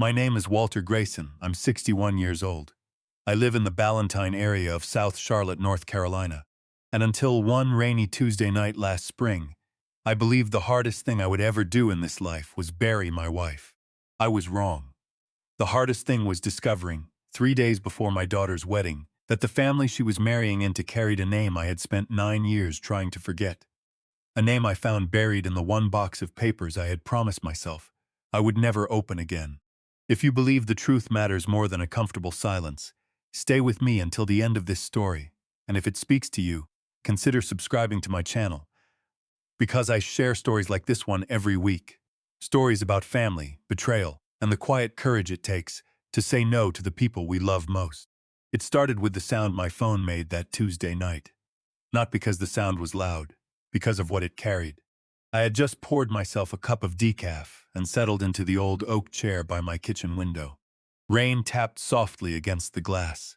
My name is Walter Grayson. I'm 61 years old. I live in the Ballantine area of South Charlotte, North Carolina. And until one rainy Tuesday night last spring, I believed the hardest thing I would ever do in this life was bury my wife. I was wrong. The hardest thing was discovering, 3 days before my daughter's wedding, that the family she was marrying into carried a name I had spent 9 years trying to forget. A name I found buried in the one box of papers I had promised myself I would never open again. If you believe the truth matters more than a comfortable silence, stay with me until the end of this story, and if it speaks to you, consider subscribing to my channel, because I share stories like this one every week. Stories about family, betrayal, and the quiet courage it takes to say no to the people we love most. It started with the sound my phone made that Tuesday night. Not because the sound was loud, because of what it carried. I had just poured myself a cup of decaf and settled into the old oak chair by my kitchen window. Rain tapped softly against the glass.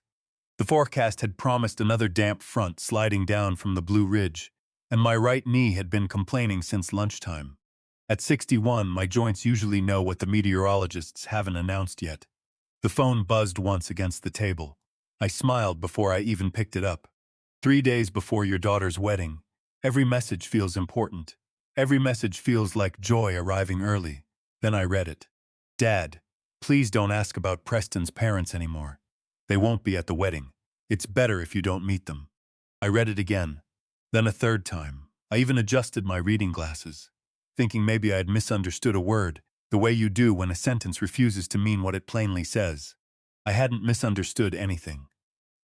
The forecast had promised another damp front sliding down from the Blue Ridge, and my right knee had been complaining since lunchtime. At 61, my joints usually know what the meteorologists haven't announced yet. The phone buzzed once against the table. I smiled before I even picked it up. 3 days before your daughter's wedding, every message feels important. Every message feels like joy arriving early. Then I read it. Dad, please don't ask about Preston's parents anymore. They won't be at the wedding. It's better if you don't meet them. I read it again, then a third time. I even adjusted my reading glasses, thinking maybe I had misunderstood a word, the way you do when a sentence refuses to mean what it plainly says. I hadn't misunderstood anything.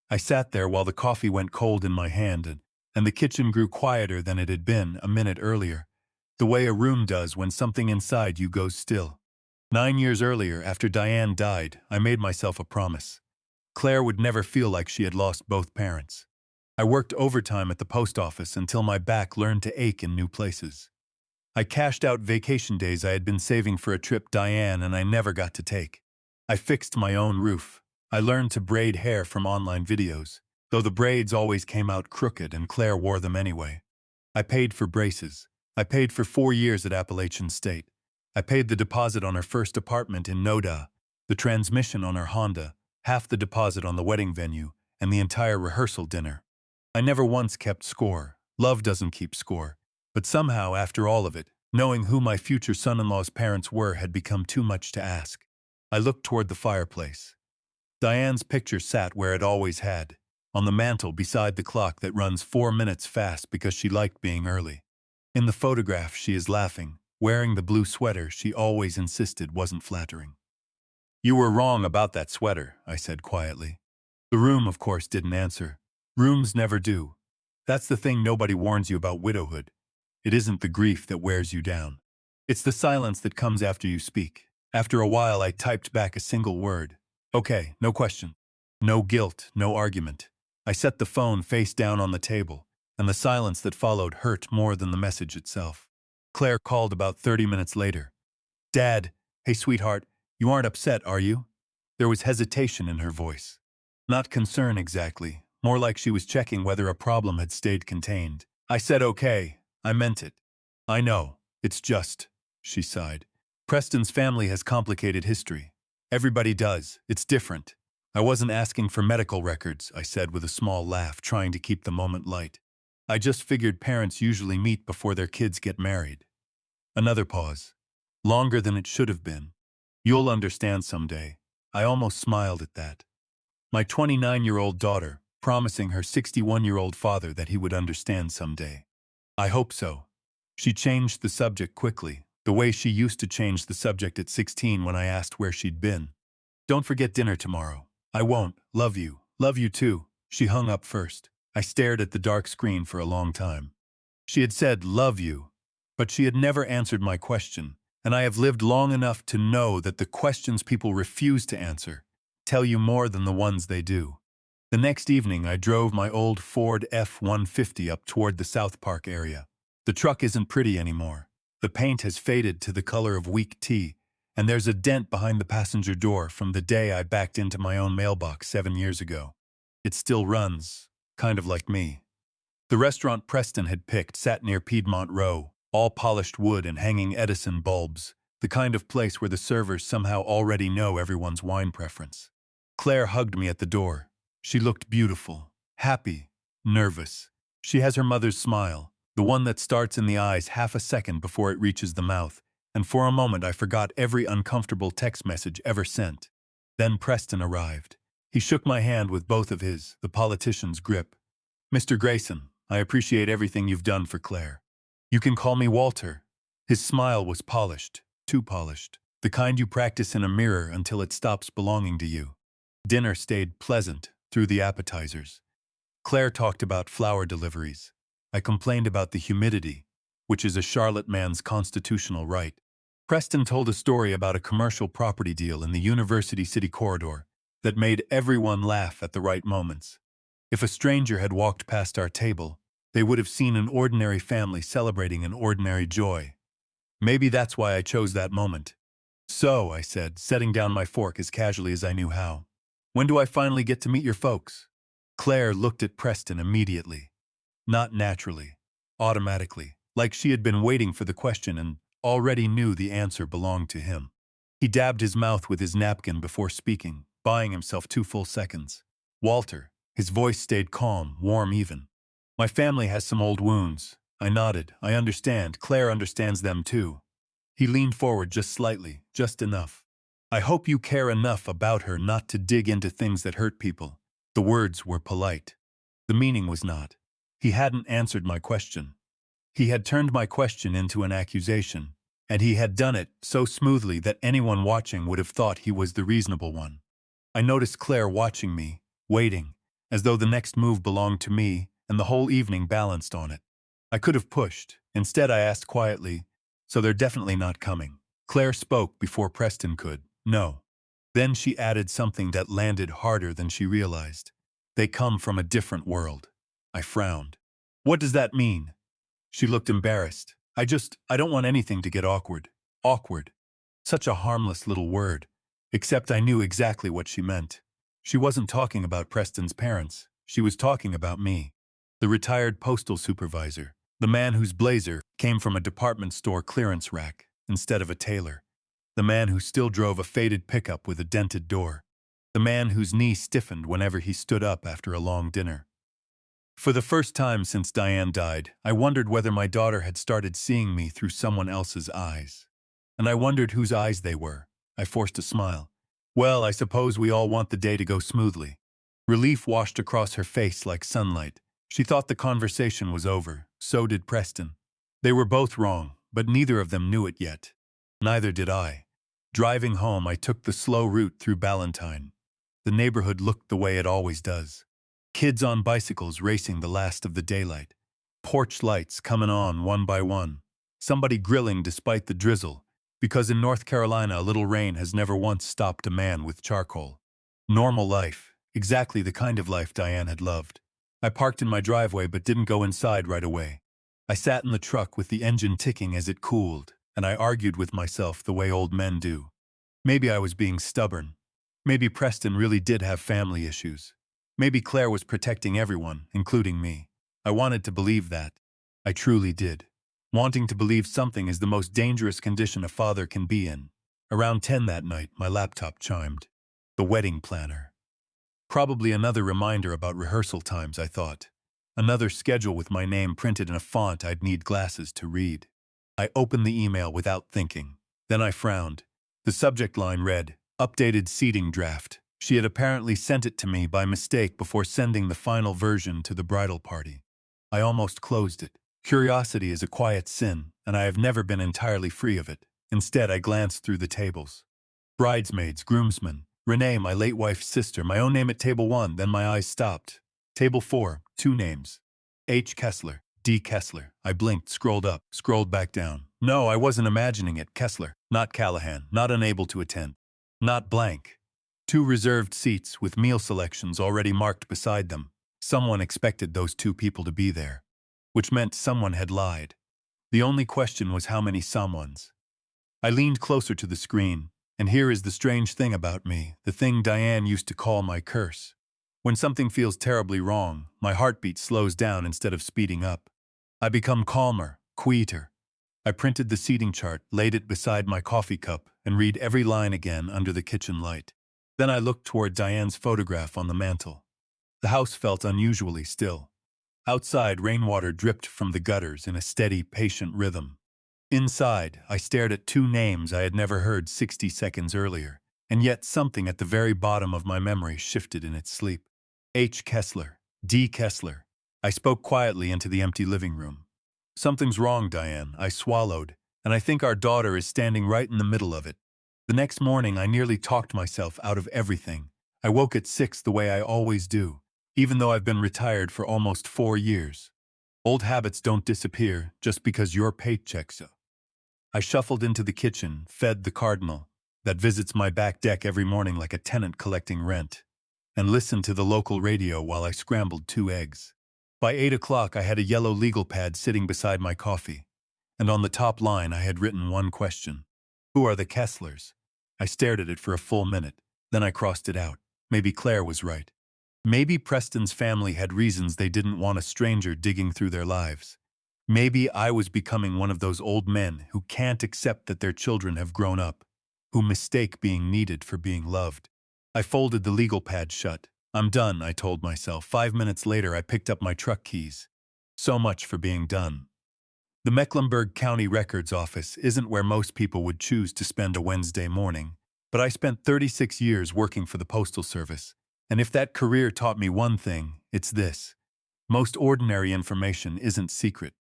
I sat there while the coffee went cold in my hand, and the kitchen grew quieter than it had been a minute earlier, the way a room does when something inside you goes still. 9 years earlier, after Diane died, I made myself a promise. Claire would never feel like she had lost both parents. I worked overtime at the post office until my back learned to ache in new places. I cashed out vacation days I had been saving for a trip Diane and I never got to take. I fixed my own roof. I learned to braid hair from online videos, though the braids always came out crooked and Claire wore them anyway. I paid for braces. I paid for 4 years at Appalachian State. I paid the deposit on her first apartment in Noda, the transmission on her Honda, half the deposit on the wedding venue, and the entire rehearsal dinner. I never once kept score. Love doesn't keep score. But somehow, after all of it, knowing who my future son-in-law's parents were had become too much to ask. I looked toward the fireplace. Diane's picture sat where it always had, on the mantel beside the clock that runs 4 minutes fast because she liked being early. In the photograph, she is laughing, wearing the blue sweater she always insisted wasn't flattering. You were wrong about that sweater, I said quietly. The room, of course, didn't answer. Rooms never do. That's the thing nobody warns you about widowhood. It isn't the grief that wears you down. It's the silence that comes after you speak. After a while, I typed back a single word. Okay, no question. No guilt, no argument. I set the phone face down on the table, and the silence that followed hurt more than the message itself. Claire called about 30 minutes later. Dad, hey sweetheart, you aren't upset, are you? There was hesitation in her voice. Not concern exactly, more like she was checking whether a problem had stayed contained. I said okay, I meant it. I know, it's just, she sighed. Preston's family has complicated history. Everybody does, it's different. I wasn't asking for medical records, I said with a small laugh, trying to keep the moment light. I just figured parents usually meet before their kids get married. Another pause. Longer than it should have been. You'll understand someday. I almost smiled at that. My 29-year-old daughter, promising her 61-year-old father that he would understand someday. I hope so. She changed the subject quickly, the way she used to change the subject at 16 when I asked where she'd been. Don't forget dinner tomorrow. I won't. Love you. Love you too. She hung up first. I stared at the dark screen for a long time. She had said, love you, but she had never answered my question, and I have lived long enough to know that the questions people refuse to answer tell you more than the ones they do. The next evening, I drove my old Ford F-150 up toward the South Park area. The truck isn't pretty anymore. The paint has faded to the color of weak tea, and there's a dent behind the passenger door from the day I backed into my own mailbox 7 years ago. It still runs, kind of like me. The restaurant Preston had picked sat near Piedmont Row, all polished wood and hanging Edison bulbs, the kind of place where the servers somehow already know everyone's wine preference. Claire hugged me at the door. She looked beautiful, happy, nervous. She has her mother's smile, the one that starts in the eyes half a second before it reaches the mouth, and for a moment I forgot every uncomfortable text message ever sent. Then Preston arrived. He shook my hand with both of his, the politician's grip. "Mr. Grayson, I appreciate everything you've done for Claire. You can call me Walter." His smile was polished, too polished, the kind you practice in a mirror until it stops belonging to you. Dinner stayed pleasant through the appetizers. Claire talked about flower deliveries. I complained about the humidity, which is a Charlotte man's constitutional right. Preston told a story about a commercial property deal in the University City corridor that made everyone laugh at the right moments. If a stranger had walked past our table, they would have seen an ordinary family celebrating an ordinary joy. Maybe that's why I chose that moment. "So," I said, setting down my fork as casually as I knew how, "when do I finally get to meet your folks?" Claire looked at Preston immediately. Not naturally, automatically, like she had been waiting for the question and already knew the answer belonged to him. He dabbed his mouth with his napkin before speaking, buying himself 2 full seconds. "Walter." His voice stayed calm, warm even. "My family has some old wounds." I nodded. "I understand. Claire understands them too." He leaned forward just slightly, just enough. "I hope you care enough about her not to dig into things that hurt people." The words were polite. The meaning was not. He hadn't answered my question. He had turned my question into an accusation, and he had done it so smoothly that anyone watching would have thought he was the reasonable one. I noticed Claire watching me, waiting, as though the next move belonged to me, and the whole evening balanced on it. I could have pushed. Instead, I asked quietly, "So they're definitely not coming?" Claire spoke before Preston could. "No." Then she added something that landed harder than she realized. "They come from a different world." I frowned. "What does that mean?" She looked embarrassed. I don't want anything to get awkward." Awkward. Such a harmless little word. Except I knew exactly what she meant. She wasn't talking about Preston's parents. She was talking about me. The retired postal supervisor. The man whose blazer came from a department store clearance rack instead of a tailor. The man who still drove a faded pickup with a dented door. The man whose knee stiffened whenever he stood up after a long dinner. For the first time since Diane died, I wondered whether my daughter had started seeing me through someone else's eyes. And I wondered whose eyes they were. I forced a smile. "Well, I suppose we all want the day to go smoothly." Relief washed across her face like sunlight. She thought the conversation was over. So did Preston. They were both wrong, but neither of them knew it yet. Neither did I. Driving home, I took the slow route through Ballantyne. The neighborhood looked the way it always does. Kids on bicycles racing the last of the daylight. Porch lights coming on one by one. Somebody grilling despite the drizzle, because in North Carolina a little rain has never once stopped a man with charcoal. Normal life, exactly the kind of life Diane had loved. I parked in my driveway but didn't go inside right away. I sat in the truck with the engine ticking as it cooled, and I argued with myself the way old men do. Maybe I was being stubborn. Maybe Preston really did have family issues. Maybe Claire was protecting everyone, including me. I wanted to believe that. I truly did. Wanting to believe something is the most dangerous condition a father can be in. Around 10 that night, my laptop chimed. The wedding planner. Probably another reminder about rehearsal times, I thought. Another schedule with my name printed in a font I'd need glasses to read. I opened the email without thinking. Then I frowned. The subject line read, "Updated seating draft." She had apparently sent it to me by mistake before sending the final version to the bridal party. I almost closed it. Curiosity is a quiet sin, and I have never been entirely free of it. Instead, I glanced through the tables. Bridesmaids, groomsmen, Renee, my late wife's sister, my own name at table 1, then my eyes stopped. Table 4, 2 names. H. Kessler, D. Kessler. I blinked, scrolled up, scrolled back down. No, I wasn't imagining it. Kessler, not Callahan, not unable to attend. Not blank. 2 reserved seats with meal selections already marked beside them. Someone expected those 2 people to be there, which meant someone had lied. The only question was how many someones. I leaned closer to the screen, and here is the strange thing about me, the thing Diane used to call my curse. When something feels terribly wrong, my heartbeat slows down instead of speeding up. I become calmer, quieter. I printed the seating chart, laid it beside my coffee cup, and read every line again under the kitchen light. Then I looked toward Diane's photograph on the mantel. The house felt unusually still. Outside, rainwater dripped from the gutters in a steady, patient rhythm. Inside, I stared at two names I had never heard 60 seconds earlier, and yet something at the very bottom of my memory shifted in its sleep. H. Kessler. D. Kessler. I spoke quietly into the empty living room. Something's wrong, Diane, I swallowed, and I think our daughter is standing right in the middle of it. The next morning, I nearly talked myself out of everything. I woke at 6 the way I always do, even though I've been retired for almost 4 years. Old habits don't disappear just because your paycheck's up. I shuffled into the kitchen, fed the cardinal, that visits my back deck every morning like a tenant collecting rent, and listened to the local radio while I scrambled 2 eggs. By 8 o'clock, I had a yellow legal pad sitting beside my coffee, and on the top line I had written one question. Who are the Kesslers? I stared at it for a full minute, then I crossed it out. Maybe Claire was right. Maybe Preston's family had reasons they didn't want a stranger digging through their lives. Maybe I was becoming one of those old men who can't accept that their children have grown up, who mistake being needed for being loved. I folded the legal pad shut. I'm done, I told myself. 5 minutes later, I picked up my truck keys. So much for being done. The Mecklenburg County Records Office isn't where most people would choose to spend a Wednesday morning, but I spent 36 years working for the Postal Service, and if that career taught me one thing, it's this. Most ordinary information isn't secret.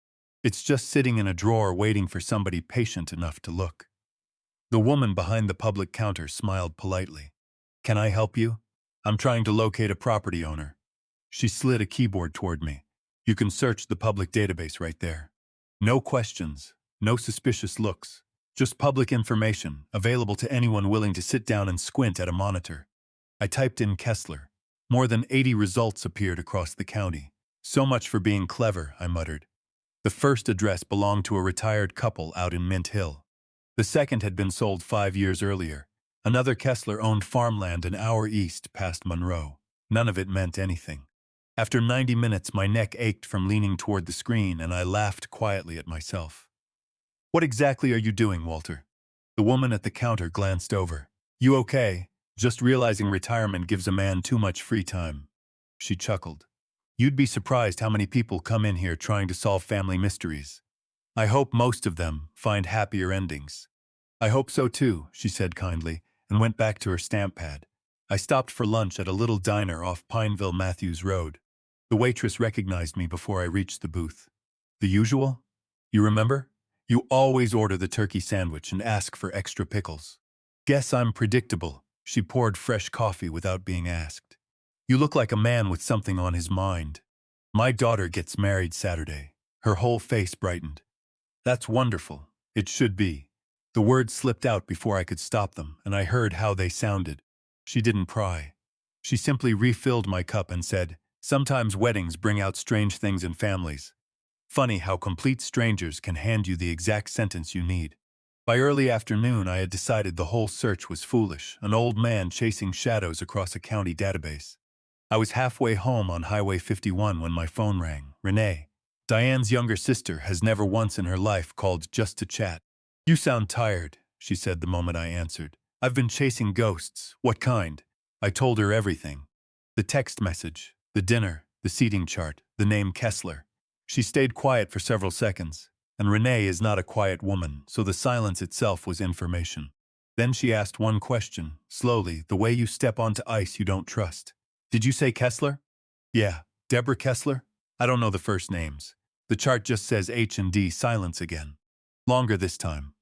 It's just sitting in a drawer waiting for somebody patient enough to look. The woman behind the public counter smiled politely. Can I help you? I'm trying to locate a property owner. She slid a keyboard toward me. You can search the public database right there. No questions, no suspicious looks, just public information available to anyone willing to sit down and squint at a monitor. I typed in Kessler. More than 80 results appeared across the county. So much for being clever, I muttered. The first address belonged to a retired couple out in Mint Hill. The second had been sold 5 years earlier. Another Kessler owned farmland an hour east past Monroe. None of it meant anything. After 90 minutes, my neck ached from leaning toward the screen, and I laughed quietly at myself. What exactly are you doing, Walter? The woman at the counter glanced over. You okay? Just realizing retirement gives a man too much free time. She chuckled. You'd be surprised how many people come in here trying to solve family mysteries. I hope most of them find happier endings. I hope so too, she said kindly, and went back to her stamp pad. I stopped for lunch at a little diner off Pineville Matthews Road. The waitress recognized me before I reached the booth. The usual? You remember? You always order the turkey sandwich and ask for extra pickles. Guess I'm predictable. She poured fresh coffee without being asked. You look like a man with something on his mind. My daughter gets married Saturday. Her whole face brightened. That's wonderful. It should be. The words slipped out before I could stop them, and I heard how they sounded. She didn't pry. She simply refilled my cup and said, Sometimes weddings bring out strange things in families. Funny how complete strangers can hand you the exact sentence you need. By early afternoon, I had decided the whole search was foolish, an old man chasing shadows across a county database. I was halfway home on Highway 51 when my phone rang. Renee, Diane's younger sister, has never once in her life called just to chat. You sound tired, she said the moment I answered. I've been chasing ghosts. What kind? I told her everything. The text message, the dinner, the seating chart, the name Kessler. She stayed quiet for several seconds, and Renee is not a quiet woman, so the silence itself was information. Then she asked one question, slowly, the way you step onto ice you don't trust. Did you say Kessler? Yeah, Deborah Kessler? I don't know the first names. The chart just says H and D. Silence again. Longer this time.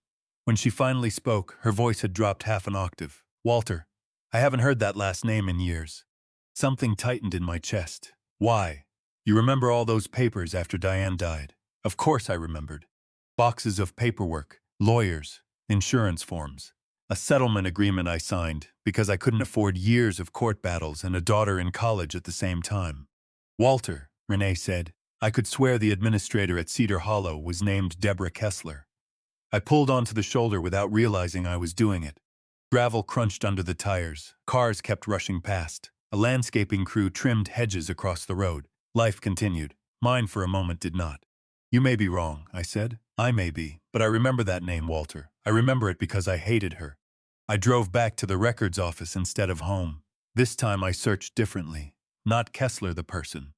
When she finally spoke, her voice had dropped half an octave. Walter, I haven't heard that last name in years. Something tightened in my chest. Why? You remember all those papers after Diane died? Of course I remembered. Boxes of paperwork, lawyers, insurance forms. A settlement agreement I signed because I couldn't afford years of court battles and a daughter in college at the same time. Walter, Renee said, I could swear the administrator at Cedar Hollow was named Deborah Kessler. I pulled onto the shoulder without realizing I was doing it. Gravel crunched under the tires. Cars kept rushing past. A landscaping crew trimmed hedges across the road. Life continued. Mine for a moment did not. You may be wrong, I said. I may be, But I remember that name, Walter. I remember it because I hated her. I drove back to the records office instead of home. This time I searched differently. Not Kessler the person.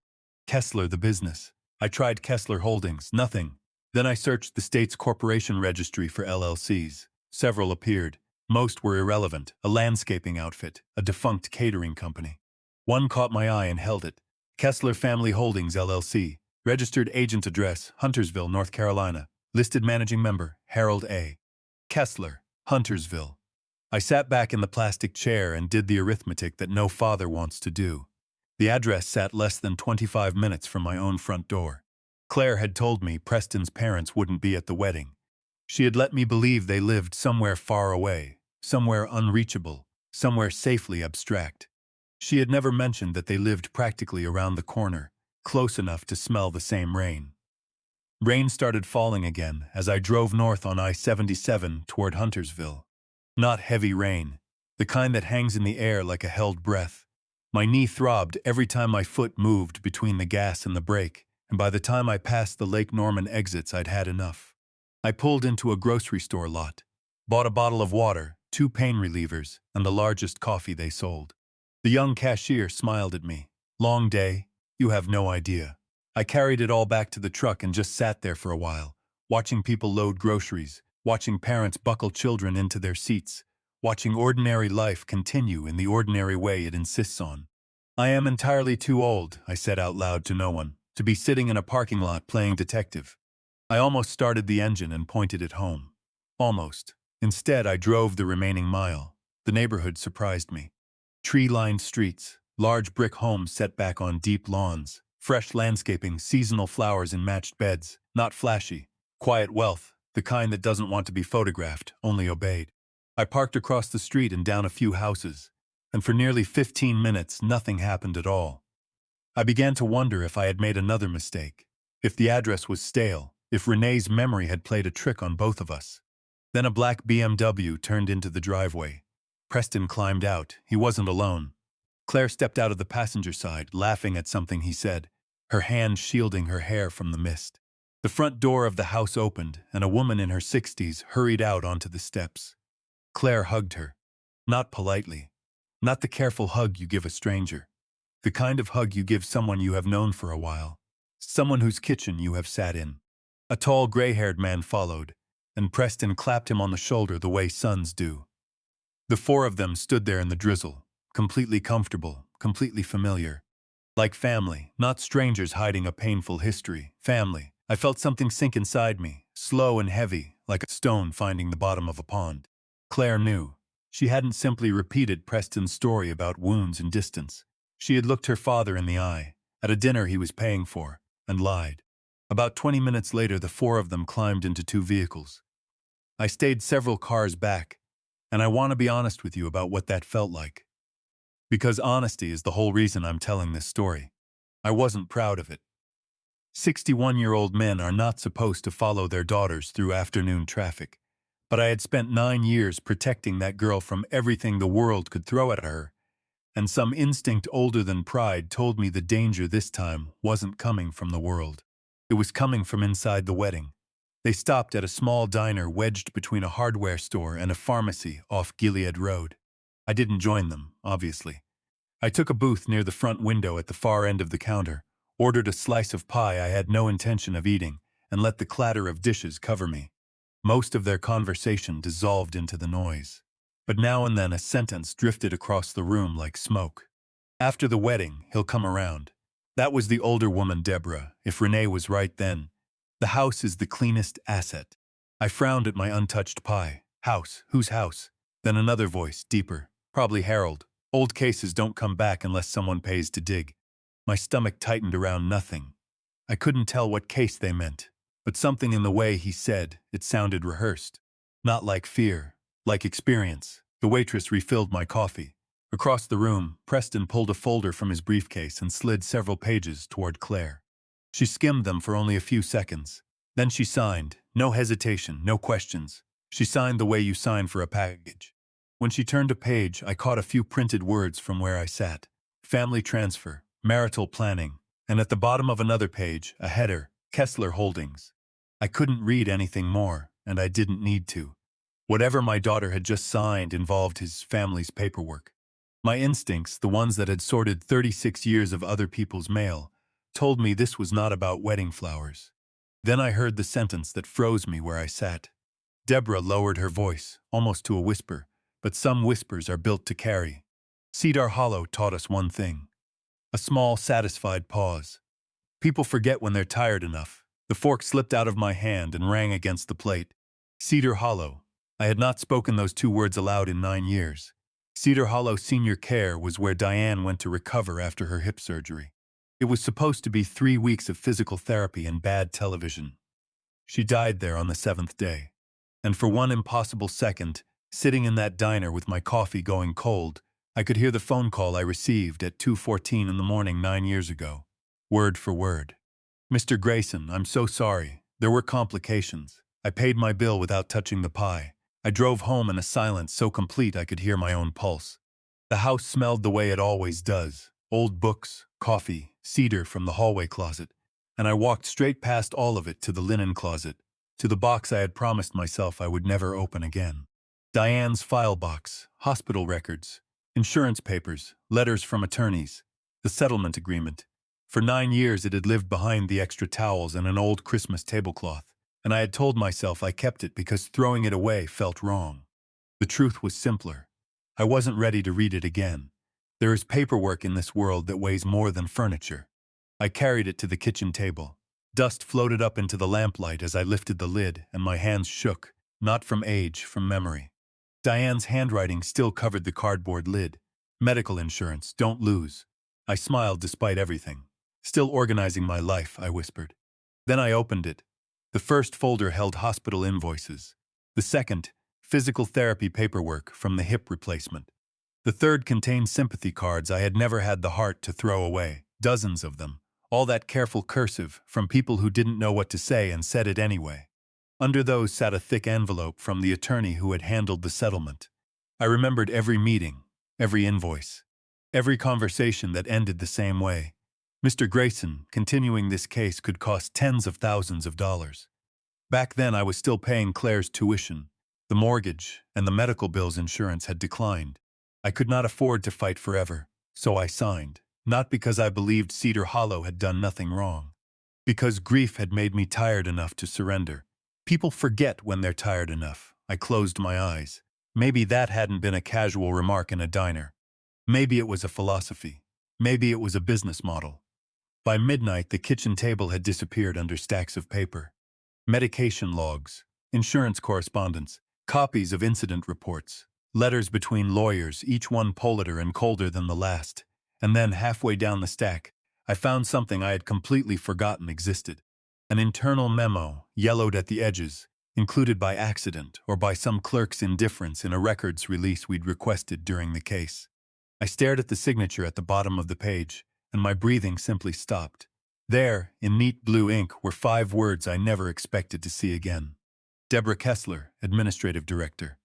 Kessler the business. I tried Kessler Holdings, nothing. Then I searched the state's corporation registry for LLCs. Several appeared. Most were irrelevant, a landscaping outfit, a defunct catering company. One caught my eye and held it. Kessler Family Holdings, LLC. Registered agent address, Huntersville, North Carolina. Listed managing member, Harold A. Kessler, Huntersville. I sat back in the plastic chair and did the arithmetic that no father wants to do. The address sat less than 25 minutes from my own front door. Claire had told me Preston's parents wouldn't be at the wedding. She had let me believe they lived somewhere far away, somewhere unreachable, somewhere safely abstract. She had never mentioned that they lived practically around the corner, close enough to smell the same rain. Rain started falling again as I drove north on I-77 toward Huntersville. Not heavy rain, the kind that hangs in the air like a held breath. My knee throbbed every time my foot moved between the gas and the brake, and by the time I passed the Lake Norman exits I'd had enough. I pulled into a grocery store lot, bought a bottle of water, 2 pain relievers, and the largest coffee they sold. The young cashier smiled at me. Long day? You have no idea. I carried it all back to the truck and just sat there for a while, watching people load groceries, watching parents buckle children into their seats, watching ordinary life continue in the ordinary way it insists on. I am entirely too old, I said out loud to no one, to be sitting in a parking lot playing detective. I almost started the engine and pointed it home. Almost. Instead, I drove the remaining mile. The neighborhood surprised me. Tree-lined streets, large brick homes set back on deep lawns, fresh landscaping, seasonal flowers in matched beds, not flashy. Quiet wealth, the kind that doesn't want to be photographed, only obeyed. I parked across the street and down a few houses, and for nearly 15 minutes nothing happened at all. I began to wonder if I had made another mistake, if the address was stale, if Renee's memory had played a trick on both of us. Then a black BMW turned into the driveway. Preston climbed out. He wasn't alone. Claire stepped out of the passenger side, laughing at something he said, her hand shielding her hair from the mist. The front door of the house opened, and a woman in her 60s hurried out onto the steps. Claire hugged her. Not politely. Not the careful hug you give a stranger. The kind of hug you give someone you have known for a while. Someone whose kitchen you have sat in. A tall, gray-haired man followed, and Preston clapped him on the shoulder the way sons do. The 4 of them stood there in the drizzle, completely comfortable, completely familiar. Like family, not strangers hiding a painful history. Family. I felt something sink inside me, slow and heavy, like a stone finding the bottom of a pond. Claire knew. She hadn't simply repeated Preston's story about wounds and distance. She had looked her father in the eye, at a dinner he was paying for, and lied. About 20 minutes later, the 4 of them climbed into 2 vehicles. I stayed several cars back, and I want to be honest with you about what that felt like. Because honesty is the whole reason I'm telling this story. I wasn't proud of it. 61-year-old men are not supposed to follow their daughters through afternoon traffic, but I had spent 9 years protecting that girl from everything the world could throw at her, and some instinct older than pride told me the danger this time wasn't coming from the world. It was coming from inside the wedding. They stopped at a small diner wedged between a hardware store and a pharmacy off Gilead Road. I didn't join them, obviously. I took a booth near the front window at the far end of the counter, ordered a slice of pie I had no intention of eating, and let the clatter of dishes cover me. Most of their conversation dissolved into the noise. But now and then a sentence drifted across the room like smoke. After the wedding, he'll come around. That was the older woman, Deborah, if Renee was right then. The house is the cleanest asset. I frowned at my untouched pie. House? Whose house? Then another voice, deeper. Probably Harold. Old cases don't come back unless someone pays to dig. My stomach tightened around nothing. I couldn't tell what case they meant, but something in the way he said, it sounded rehearsed. Not like fear, like experience. The waitress refilled my coffee. Across the room, Preston pulled a folder from his briefcase and slid several pages toward Claire. She skimmed them for only a few seconds. Then she signed, no hesitation, no questions. She signed the way you sign for a package. When she turned a page, I caught a few printed words from where I sat. Family transfer, marital planning, and at the bottom of another page, a header, Kessler Holdings. I couldn't read anything more. and I didn't need to. Whatever my daughter had just signed involved his family's paperwork. My instincts, the ones that had sorted 36 years of other people's mail, told me this was not about wedding flowers. Then I heard the sentence that froze me where I sat. Deborah lowered her voice, almost to a whisper, but some whispers are built to carry. Cedar Hollow taught us one thing. A small, satisfied pause. People forget when they're tired enough. The fork slipped out of my hand and rang against the plate. Cedar Hollow. I had not spoken those two words aloud in 9 years. Cedar Hollow Senior Care was where Diane went to recover after her hip surgery. It was supposed to be 3 weeks of physical therapy and bad television. She died there on the 7th day. And for one impossible second, sitting in that diner with my coffee going cold, I could hear the phone call I received at 2:14 in the morning 9 years ago. Word for word. Mr. Grayson, I'm so sorry. There were complications. I paid my bill without touching the pie. I drove home in a silence so complete I could hear my own pulse. The house smelled the way it always does. Old books, coffee, cedar from the hallway closet. And I walked straight past all of it to the linen closet, to the box I had promised myself I would never open again. Diane's file box, hospital records, insurance papers, letters from attorneys, the settlement agreement. For 9 years it had lived behind the extra towels and an old Christmas tablecloth, and I had told myself I kept it because throwing it away felt wrong. The truth was simpler. I wasn't ready to read it again. There is paperwork in this world that weighs more than furniture. I carried it to the kitchen table. Dust floated up into the lamplight as I lifted the lid, and my hands shook, not from age, from memory. Diane's handwriting still covered the cardboard lid. Medical insurance, don't lose. I smiled despite everything. Still organizing my life, I whispered. Then I opened it. The first folder held hospital invoices. The second, physical therapy paperwork from the hip replacement. The third contained sympathy cards I had never had the heart to throw away, dozens of them. All that careful cursive from people who didn't know what to say and said it anyway. Under those sat a thick envelope from the attorney who had handled the settlement. I remembered every meeting, every invoice, every conversation that ended the same way. Mr. Grayson, continuing this case could cost tens of thousands of dollars. Back then I was still paying Claire's tuition. The mortgage and the medical bills insurance had declined. I could not afford to fight forever, so I signed. Not because I believed Cedar Hollow had done nothing wrong. Because grief had made me tired enough to surrender. People forget when they're tired enough. I closed my eyes. Maybe that hadn't been a casual remark in a diner. Maybe it was a philosophy. Maybe it was a business model. By midnight, the kitchen table had disappeared under stacks of paper. Medication logs, insurance correspondence, copies of incident reports, letters between lawyers, each one politer and colder than the last. And then, halfway down the stack, I found something I had completely forgotten existed. An internal memo, yellowed at the edges, included by accident or by some clerk's indifference in a records release we'd requested during the case. I stared at the signature at the bottom of the page, and my breathing simply stopped. There, in neat blue ink, were 5 words I never expected to see again. Deborah Kessler, Administrative Director.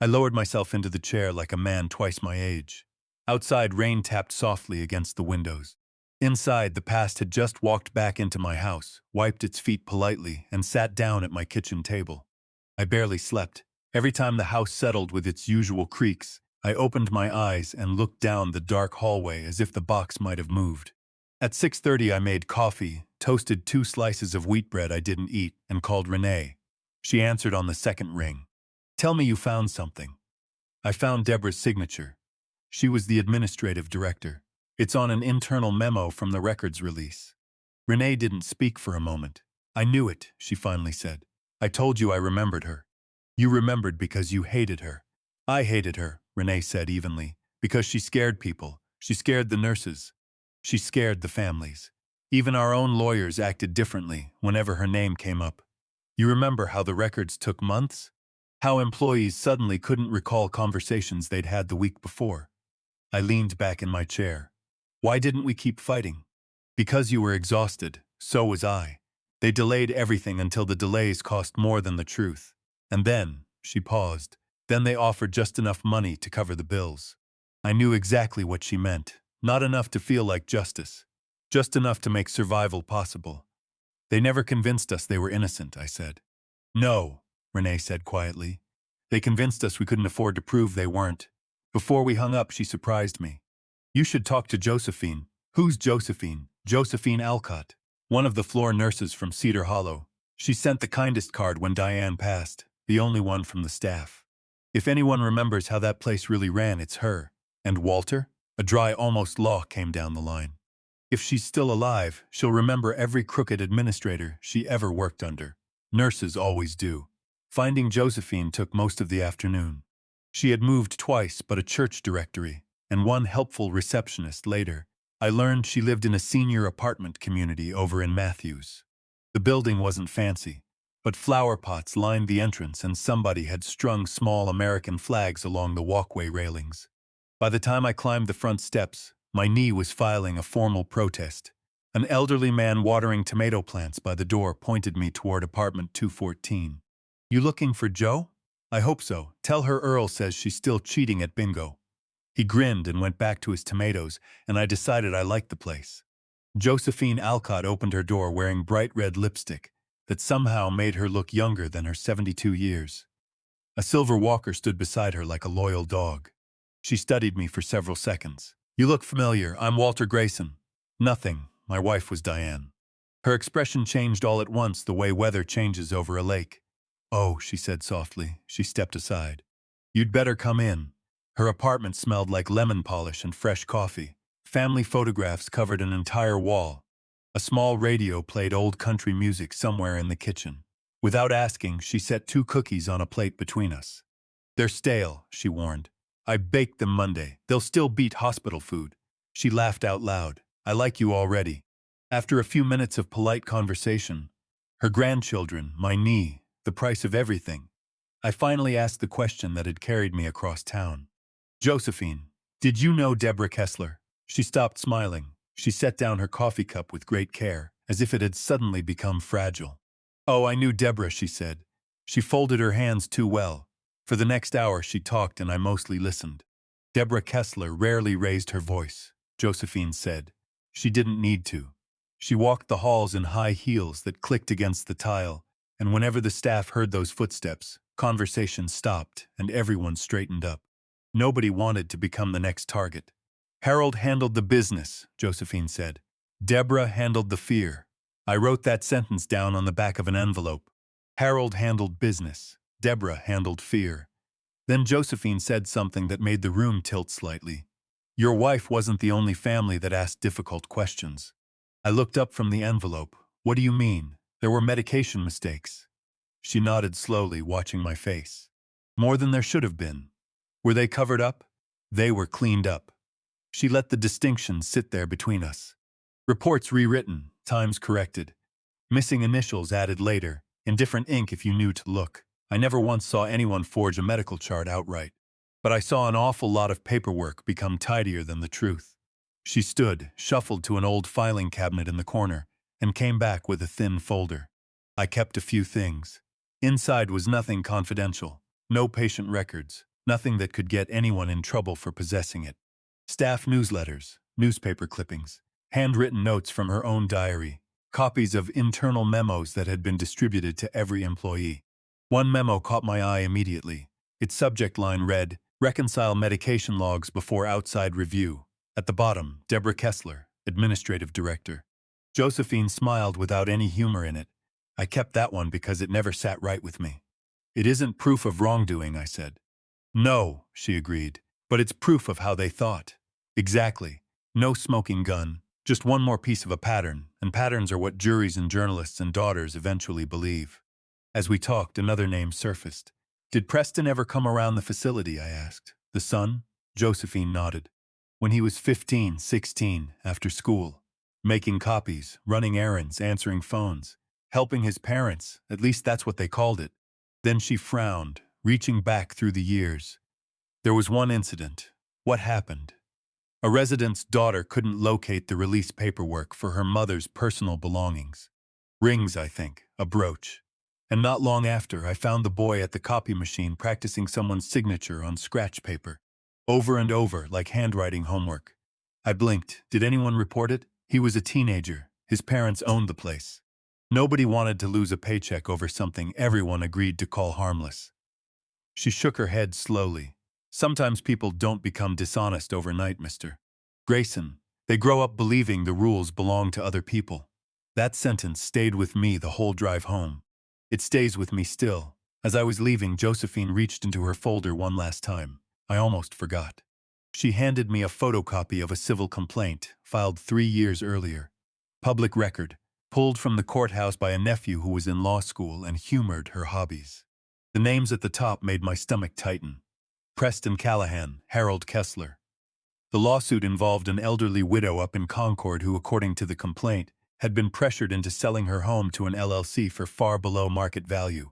I lowered myself into the chair like a man twice my age. Outside, rain tapped softly against the windows. Inside, the past had just walked back into my house, wiped its feet politely, and sat down at my kitchen table. I barely slept. Every time the house settled with its usual creaks, I opened my eyes and looked down the dark hallway as if the box might have moved. At 6:30 I made coffee, toasted 2 slices of wheat bread I didn't eat, and called Renee. She answered on the second ring. "Tell me you found something." I found Deborah's signature. She was the administrative director. It's on an internal memo from the records release. Renee didn't speak for a moment. "I knew it," she finally said. "I told you I remembered her." "You remembered because you hated her." "I hated her," Renee said evenly, "because she scared people. She scared the nurses. She scared the families. Even our own lawyers acted differently whenever her name came up. You remember how the records took months? How employees suddenly couldn't recall conversations they'd had the week before?" I leaned back in my chair. "Why didn't we keep fighting?" "Because you were exhausted. So was I. They delayed everything until the delays cost more than the truth. And then," she paused, "then they offered just enough money to cover the bills." I knew exactly what she meant. Not enough to feel like justice. Just enough to make survival possible. "They never convinced us they were innocent," I said. "No. Renee said quietly. They convinced us we couldn't afford to prove they weren't. Before we hung up, she surprised me. You should talk to Josephine. Who's Josephine? Josephine Alcott, one of the floor nurses from Cedar Hollow. She sent the kindest card when Diane passed, the only one from the staff. If anyone remembers how that place really ran, it's her. And Walter? A dry almost law came down the line. If she's still alive, she'll remember every crooked administrator she ever worked under. Nurses always do. Finding Josephine took most of the afternoon. She had moved twice, but a church directory, and one helpful receptionist later. I learned she lived in a senior apartment community over in Matthews. The building wasn't fancy, but flower pots lined the entrance and somebody had strung small American flags along the walkway railings. By the time I climbed the front steps, my knee was filing a formal protest. An elderly man watering tomato plants by the door pointed me toward apartment 214. You looking for Joe? I hope so. Tell her Earl says she's still cheating at bingo. He grinned and went back to his tomatoes, and I decided I liked the place. Josephine Alcott opened her door wearing bright red lipstick that somehow made her look younger than her 72 years. A silver walker stood beside her like a loyal dog. She studied me for several seconds. You look familiar. I'm Walter Grayson. Nothing. My wife was Diane. Her expression changed all at once the way weather changes over a lake. Oh, she said softly. She stepped aside. You'd better come in. Her apartment smelled like lemon polish and fresh coffee. Family photographs covered an entire wall. A small radio played old country music somewhere in the kitchen. Without asking, she set 2 cookies on a plate between us. They're stale, she warned. I baked them Monday. They'll still beat hospital food. She laughed out loud. I like you already. After a few minutes of polite conversation, her grandchildren, my knee, the price of everything, I finally asked the question that had carried me across town. Josephine, did you know Deborah Kessler? She stopped smiling. She set down her coffee cup with great care, as if it had suddenly become fragile. Oh, I knew Deborah, she said. She folded her hands too well. For the next hour she talked and I mostly listened. Deborah Kessler rarely raised her voice, Josephine said. She didn't need to. She walked the halls in high heels that clicked against the tile, and whenever the staff heard those footsteps, conversation stopped and everyone straightened up. Nobody wanted to become the next target. Harold handled the business, Josephine said. Deborah handled the fear. I wrote that sentence down on the back of an envelope. Harold handled business. Deborah handled fear. Then Josephine said something that made the room tilt slightly. Your wife wasn't the only family that asked difficult questions. I looked up from the envelope. What do you mean? There were medication mistakes. She nodded slowly, watching my face. More than there should have been. Were they covered up? They were cleaned up. She let the distinction sit there between us. Reports rewritten, times corrected. Missing initials added later, in different ink if you knew to look. I never once saw anyone forge a medical chart outright. But I saw an awful lot of paperwork become tidier than the truth. She stood, shuffled to an old filing cabinet in the corner, and came back with a thin folder. I kept a few things. Inside was nothing confidential, no patient records, nothing that could get anyone in trouble for possessing it. Staff newsletters, newspaper clippings, handwritten notes from her own diary, copies of internal memos that had been distributed to every employee. One memo caught my eye immediately. Its subject line read, "Reconcile medication logs before outside review." At the bottom, Deborah Kessler, Administrative Director. Josephine smiled without any humor in it. I kept that one because it never sat right with me. It isn't proof of wrongdoing, I said. No, she agreed, but it's proof of how they thought. Exactly. No smoking gun, just one more piece of a pattern, and patterns are what juries and journalists and daughters eventually believe. As we talked, another name surfaced. Did Preston ever come around the facility, I asked. The son? Josephine nodded. When he was 15, 16, after school. Making copies, running errands, answering phones. Helping his parents, at least that's what they called it. Then she frowned, reaching back through the years. There was one incident. What happened? A resident's daughter couldn't locate the release paperwork for her mother's personal belongings. Rings, I think, a brooch. And not long after, I found the boy at the copy machine practicing someone's signature on scratch paper. Over and over, like handwriting homework. I blinked. Did anyone report it? He was a teenager. His parents owned the place. Nobody wanted to lose a paycheck over something everyone agreed to call harmless. She shook her head slowly. Sometimes people don't become dishonest overnight, Mr. Grayson. They grow up believing the rules belong to other people. That sentence stayed with me the whole drive home. It stays with me still. As I was leaving, Josephine reached into her folder one last time. I almost forgot. She handed me a photocopy of a civil complaint, filed 3 years earlier. Public record, pulled from the courthouse by a nephew who was in law school and humored her hobbies. The names at the top made my stomach tighten. Preston Callahan, Harold Kessler. The lawsuit involved an elderly widow up in Concord who, according to the complaint, had been pressured into selling her home to an LLC for far below market value.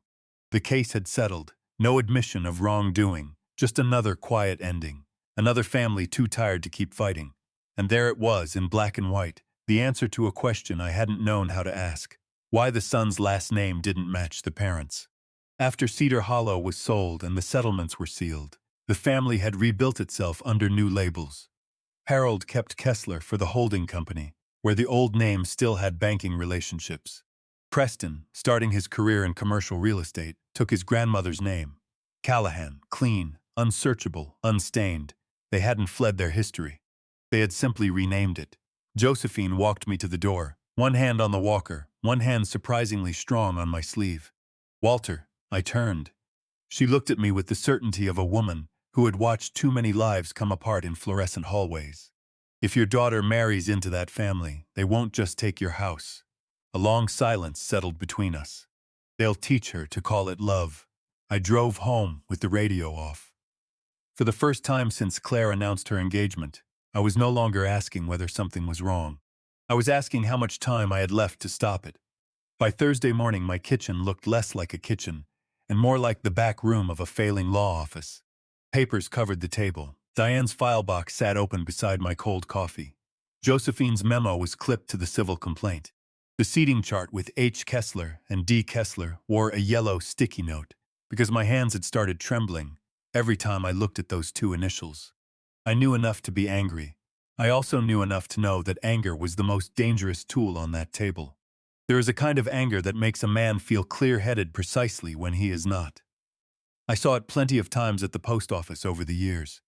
The case had settled, no admission of wrongdoing, just another quiet ending, another family too tired to keep fighting. And there it was, in black and white, the answer to a question I hadn't known how to ask: why the son's last name didn't match the parents'. After Cedar Hollow was sold and the settlements were sealed, the family had rebuilt itself under new labels. Harold kept Kessler for the holding company, where the old name still had banking relationships. Preston, starting his career in commercial real estate, took his grandmother's name. Callahan, clean, unsearchable, unstained. They hadn't fled their history. They had simply renamed it. Josephine walked me to the door, one hand on the walker, one hand surprisingly strong on my sleeve. "Walter," I turned. She looked at me with the certainty of a woman who had watched too many lives come apart in fluorescent hallways. "If your daughter marries into that family, they won't just take your house." A long silence settled between us. "They'll teach her to call it love." I drove home with the radio off. For the first time since Claire announced her engagement, I was no longer asking whether something was wrong. I was asking how much time I had left to stop it. By Thursday morning, my kitchen looked less like a kitchen and more like the back room of a failing law office. Papers covered the table. Diane's file box sat open beside my cold coffee. Josephine's memo was clipped to the civil complaint. The seating chart with H. Kessler and D. Kessler wore a yellow sticky note because my hands had started trembling every time I looked at those two initials. I knew enough to be angry. I also knew enough to know that anger was the most dangerous tool on that table. There is a kind of anger that makes a man feel clear-headed precisely when he is not. I saw it plenty of times at the post office over the years.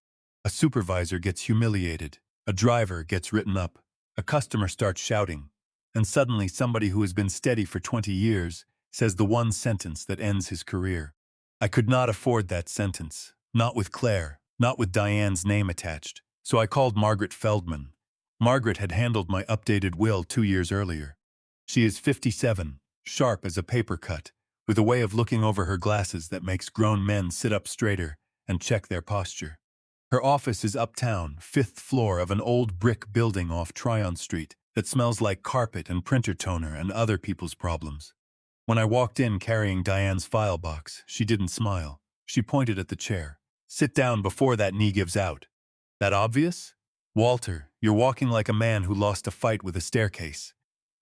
A supervisor gets humiliated, a driver gets written up, a customer starts shouting, and suddenly somebody who has been steady for 20 years says the one sentence that ends his career. I could not afford that sentence, not with Claire, not with Diane's name attached, so I called Margaret Feldman. Margaret had handled my updated will 2 years earlier. She is 57, sharp as a paper cut, with a way of looking over her glasses that makes grown men sit up straighter and check their posture. Her office is uptown, 5th floor of an old brick building off Tryon Street that smells like carpet and printer toner and other people's problems. When I walked in carrying Diane's file box, she didn't smile. She pointed at the chair. "Sit down before that knee gives out." "That obvious?" "Walter, you're walking like a man who lost a fight with a staircase."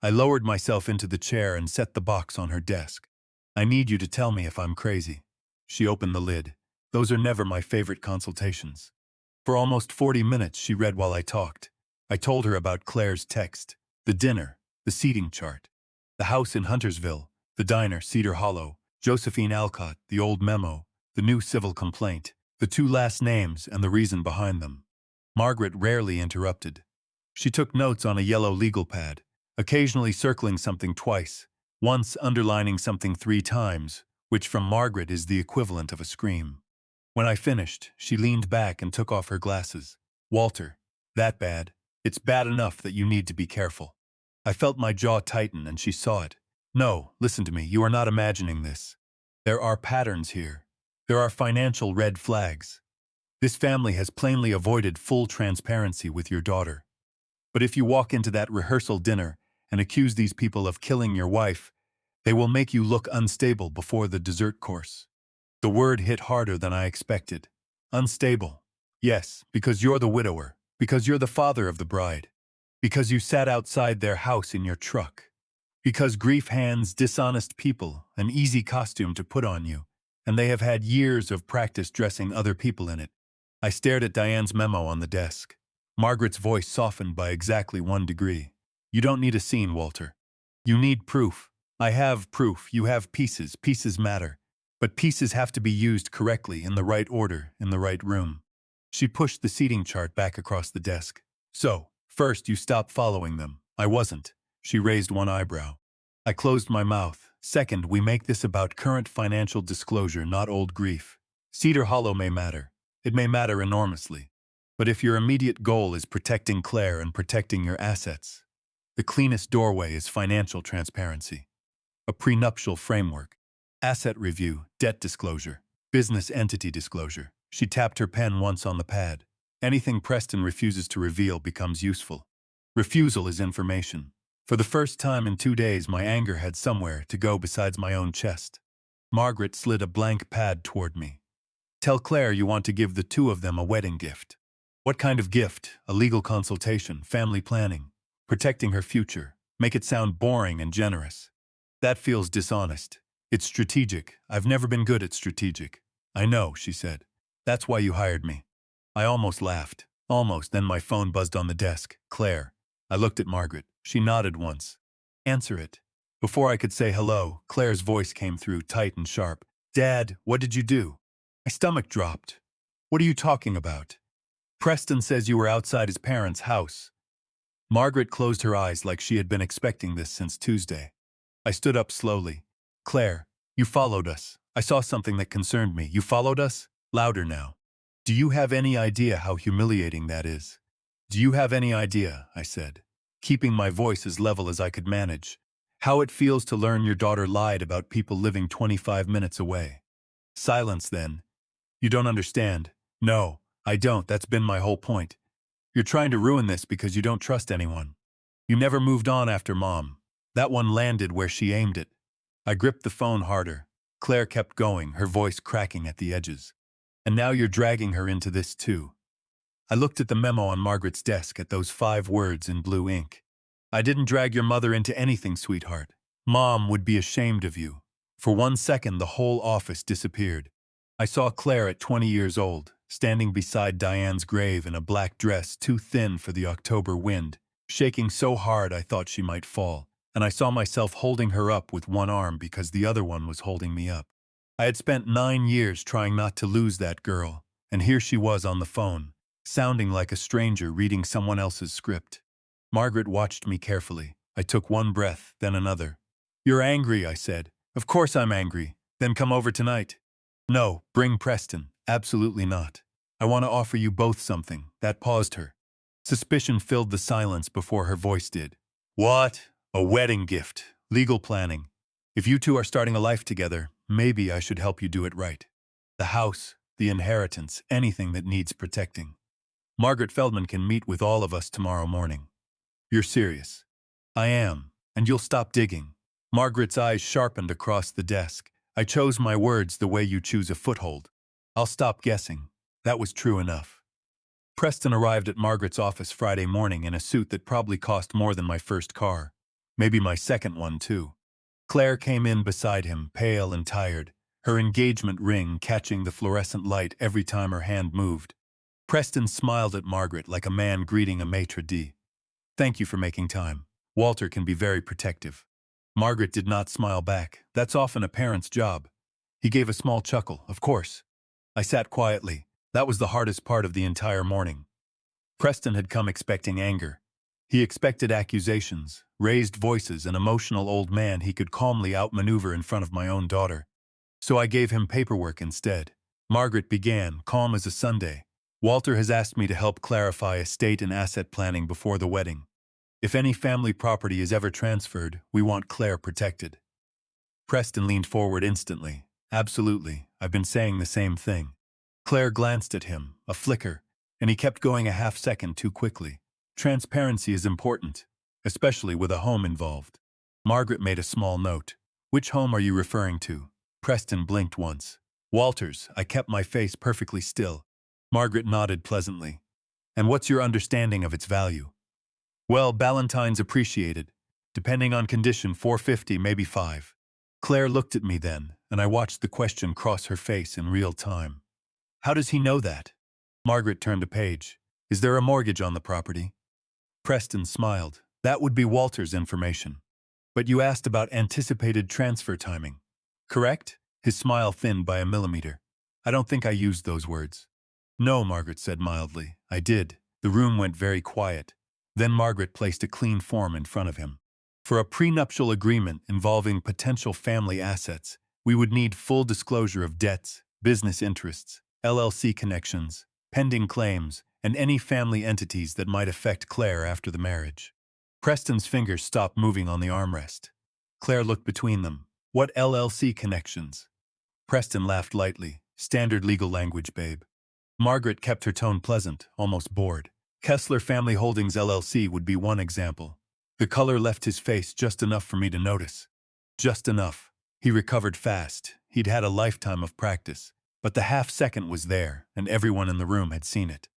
I lowered myself into the chair and set the box on her desk. "I need you to tell me if I'm crazy." She opened the lid. Those are never my favorite consultations. For almost 40 minutes she read while I talked. I told her about Claire's text, the dinner, the seating chart, the house in Huntersville, the diner, Cedar Hollow, Josephine Alcott, the old memo, the new civil complaint, the 2 last names and the reason behind them. Margaret rarely interrupted. She took notes on a yellow legal pad, occasionally circling something twice, once underlining something 3 times, which from Margaret is the equivalent of a scream. When I finished, she leaned back and took off her glasses. "Walter, that bad? It's bad enough that you need to be careful." I felt my jaw tighten and she saw it. "No, listen to me, you are not imagining this. There are patterns here. There are financial red flags. This family has plainly avoided full transparency with your daughter. But if you walk into that rehearsal dinner and accuse these people of killing your wife, they will make you look unstable before the dessert course." The word hit harder than I expected. Unstable. Yes, because you're the widower, because you're the father of the bride, because you sat outside their house in your truck, because grief hands dishonest people an easy costume to put on you, and they have had years of practice dressing other people in it. I stared at Diane's memo on the desk. Margaret's voice softened by exactly 1 degree. "You don't need a scene, Walter. You need proof. I have proof. You have pieces. Pieces matter. But pieces have to be used correctly, in the right order, in the right room. She pushed the seating chart back across the desk. So, first you stop following them. I wasn't. She raised one eyebrow. I closed my mouth. Second, we make this about current financial disclosure, not old grief. Cedar Hollow may matter. It may matter enormously. But if your immediate goal is protecting Claire and protecting your assets, the cleanest doorway is financial transparency. A prenuptial framework, asset review, debt disclosure, business entity disclosure. She tapped her pen once on the pad. Anything Preston refuses to reveal becomes useful. Refusal is information. For the first time in 2 days, my anger had somewhere to go besides my own chest. Margaret slid a blank pad toward me. Tell Claire you want to give the two of them a wedding gift. What kind of gift? A legal consultation, family planning, protecting her future. Make it sound boring and generous. That feels dishonest. It's strategic. I've never been good at strategic. I know, she said. That's why you hired me. I almost laughed. Almost, then my phone buzzed on the desk. Claire. I looked at Margaret. She nodded once. Answer it. Before I could say hello, Claire's voice came through, tight and sharp. Dad, what did you do? My stomach dropped. What are you talking about? Preston says you were outside his parents' house. Margaret closed her eyes like she had been expecting this since Tuesday. I stood up slowly. Claire, you followed us. I saw something that concerned me. You followed us? Louder now. Do you have any idea how humiliating that is? Do you have any idea, I said, keeping my voice as level as I could manage, how it feels to learn your daughter lied about people living 25 minutes away? Silence then. You don't understand. No, I don't. That's been my whole point. You're trying to ruin this because you don't trust anyone. You never moved on after Mom. That one landed where she aimed it. I gripped the phone harder. Claire kept going, her voice cracking at the edges. And now you're dragging her into this too. I looked at the memo on Margaret's desk, at those 5 words in blue ink. I didn't drag your mother into anything, sweetheart. Mom would be ashamed of you. For 1 second, the whole office disappeared. I saw Claire at 20 years old, standing beside Diane's grave in a black dress too thin for the October wind, shaking so hard I thought she might fall. And I saw myself holding her up with one arm because the other one was holding me up. I had spent 9 years trying not to lose that girl, and here she was on the phone, sounding like a stranger reading someone else's script. Margaret watched me carefully. I took one breath, then another. You're angry, I said. Of course I'm angry. Then come over tonight. No, bring Preston. Absolutely not. I want to offer you both something. That paused her. Suspicion filled the silence before her voice did. What? A wedding gift. Legal planning. If you two are starting a life together, maybe I should help you do it right. The house, the inheritance, anything that needs protecting. Margaret Feldman can meet with all of us tomorrow morning. You're serious? I am, and you'll stop digging. Margaret's eyes sharpened across the desk. I chose my words the way you choose a foothold. I'll stop guessing. That was true enough. Preston arrived at Margaret's office Friday morning in a suit that probably cost more than my first car. Maybe my second one, too. Claire came in beside him, pale and tired, her engagement ring catching the fluorescent light every time her hand moved. Preston smiled at Margaret like a man greeting a maitre d'. Thank you for making time. Walter can be very protective. Margaret did not smile back. That's often a parent's job. He gave a small chuckle, of course. I sat quietly. That was the hardest part of the entire morning. Preston had come expecting anger. He expected accusations, raised voices, an emotional old man he could calmly outmaneuver in front of my own daughter. So I gave him paperwork instead. Margaret began, calm as a Sunday. Walter has asked me to help clarify estate and asset planning before the wedding. If any family property is ever transferred, we want Claire protected. Preston leaned forward instantly. Absolutely, I've been saying the same thing. Claire glanced at him, a flicker, and he kept going a half second too quickly. Transparency is important, especially with a home involved. Margaret made a small note. Which home are you referring to? Preston blinked once. Walter's. I kept my face perfectly still. Margaret nodded pleasantly. And what's your understanding of its value? Well, Ballantyne's appreciated. Depending on condition, 450, maybe 5. Claire looked at me then, and I watched the question cross her face in real time. How does he know that? Margaret turned a page. Is there a mortgage on the property? Preston smiled. That would be Walter's information. But you asked about anticipated transfer timing. Correct? His smile thinned by a millimeter. I don't think I used those words. No, Margaret said mildly. I did. The room went very quiet. Then Margaret placed a clean form in front of him. For a prenuptial agreement involving potential family assets, we would need full disclosure of debts, business interests, LLC connections, pending claims, and any family entities that might affect Claire after the marriage. Preston's fingers stopped moving on the armrest. Claire looked between them. What LLC connections? Preston laughed lightly. Standard legal language, babe. Margaret kept her tone pleasant, almost bored. Kessler Family Holdings LLC would be one example. The color left his face just enough for me to notice. Just enough. He recovered fast. He'd had a lifetime of practice. But the half-second was there, and everyone in the room had seen it.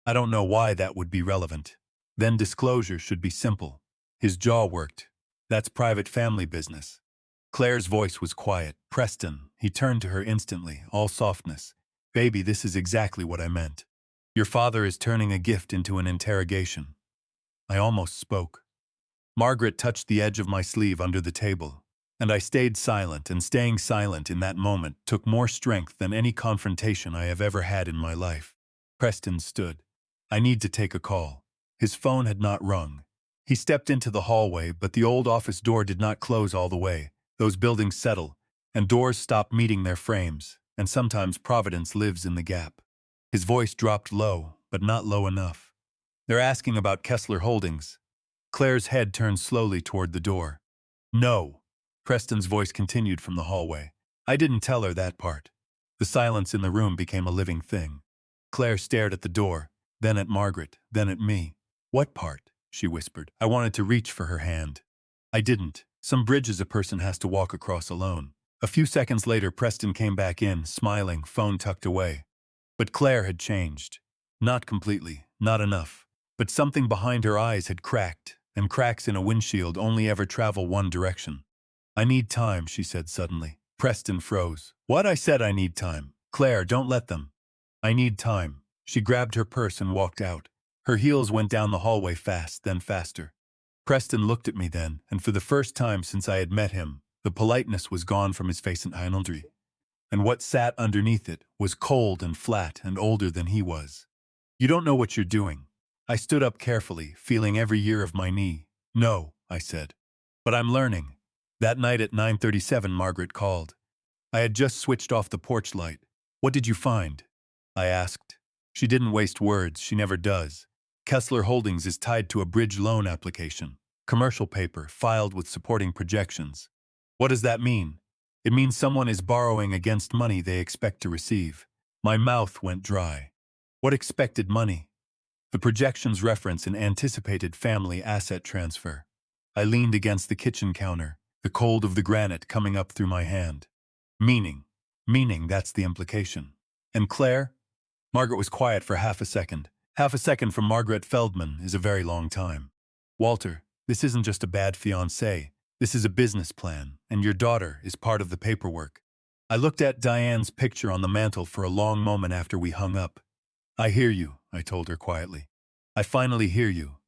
I don't know why that would be relevant. Then disclosure should be simple. His jaw worked. That's private family business. Claire's voice was quiet. Preston, he turned to her instantly, all softness. Baby, this is exactly what I meant. Your father is turning a gift into an interrogation. I almost spoke. Margaret touched the edge of my sleeve under the table, and I stayed silent, and staying silent in that moment took more strength than any confrontation I have ever had in my life. Preston stood. I need to take a call. His phone had not rung. He stepped into the hallway, but the old office door did not close all the way. Those buildings settle, and doors stop meeting their frames, and sometimes Providence lives in the gap. His voice dropped low, but not low enough. They're asking about Kessler Holdings. Claire's head turned slowly toward the door. No. Preston's voice continued from the hallway. I didn't tell her that part. The silence in the room became a living thing. Claire stared at the door, then at Margaret, then at me. What part? She whispered. I wanted to reach for her hand. I didn't. Some bridges a person has to walk across alone. A few seconds later, Preston came back in, smiling, phone tucked away. But Claire had changed. Not completely, not enough. But something behind her eyes had cracked, and cracks in a windshield only ever travel one direction. I need time, she said suddenly. Preston froze. What? I said I need time. Claire, don't let them. I need time. She grabbed her purse and walked out. Her heels went down the hallway fast, then faster. Preston looked at me then, and for the first time since I had met him, the politeness was gone from his face and what sat underneath it was cold and flat and older than he was. You don't know what you're doing. I stood up carefully, feeling every year of my knee. No, I said. But I'm learning. That night at 9:37, Margaret called. I had just switched off the porch light. What did you find? I asked. She didn't waste words, she never does. Kessler Holdings is tied to a bridge loan application. Commercial paper, filed with supporting projections. What does that mean? It means someone is borrowing against money they expect to receive. My mouth went dry. What expected money? The projections reference an anticipated family asset transfer. I leaned against the kitchen counter, the cold of the granite coming up through my hand. Meaning, that's the implication. And Claire? Margaret was quiet for half a second. Half a second from Margaret Feldman is a very long time. Walter, this isn't just a bad fiancé. This is a business plan, and your daughter is part of the paperwork. I looked at Diane's picture on the mantel for a long moment after we hung up. I hear you, I told her quietly. I finally hear you.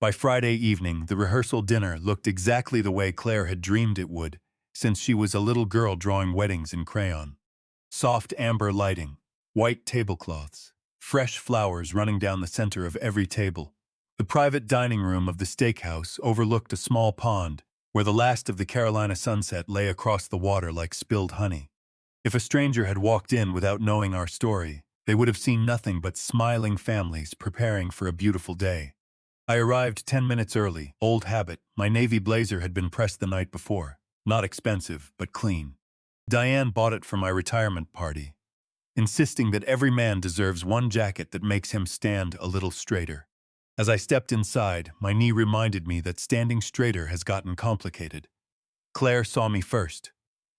By Friday evening, the rehearsal dinner looked exactly the way Claire had dreamed it would, since she was a little girl drawing weddings in crayon. Soft amber lighting, white tablecloths, fresh flowers running down the center of every table. The private dining room of the steakhouse overlooked a small pond, where the last of the Carolina sunset lay across the water like spilled honey. If a stranger had walked in without knowing our story, they would have seen nothing but smiling families preparing for a beautiful day. I arrived 10 minutes early, old habit. My navy blazer had been pressed the night before. Not expensive, but clean. Diane bought it for my retirement party, insisting that every man deserves one jacket that makes him stand a little straighter. As I stepped inside, my knee reminded me that standing straighter has gotten complicated. Claire saw me first.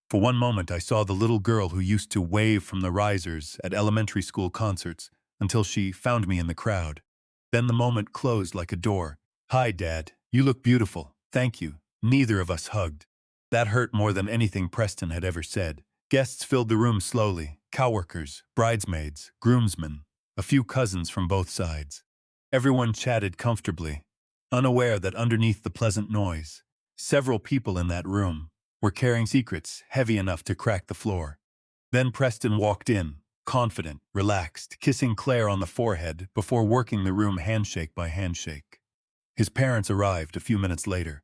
For one moment I saw the little girl who used to wave from the risers at elementary school concerts until she found me in the crowd. Then the moment closed like a door. Hi, Dad. You look beautiful. Thank you. Neither of us hugged. That hurt more than anything Preston had ever said. Guests filled the room slowly. Cowworkers, bridesmaids, groomsmen, a few cousins from both sides. Everyone chatted comfortably, unaware that underneath the pleasant noise, Several people in that room were carrying secrets heavy enough to crack the floor. Then Preston walked in, confident, relaxed, kissing Claire on the forehead before working the room handshake by handshake. His parents arrived a few minutes later,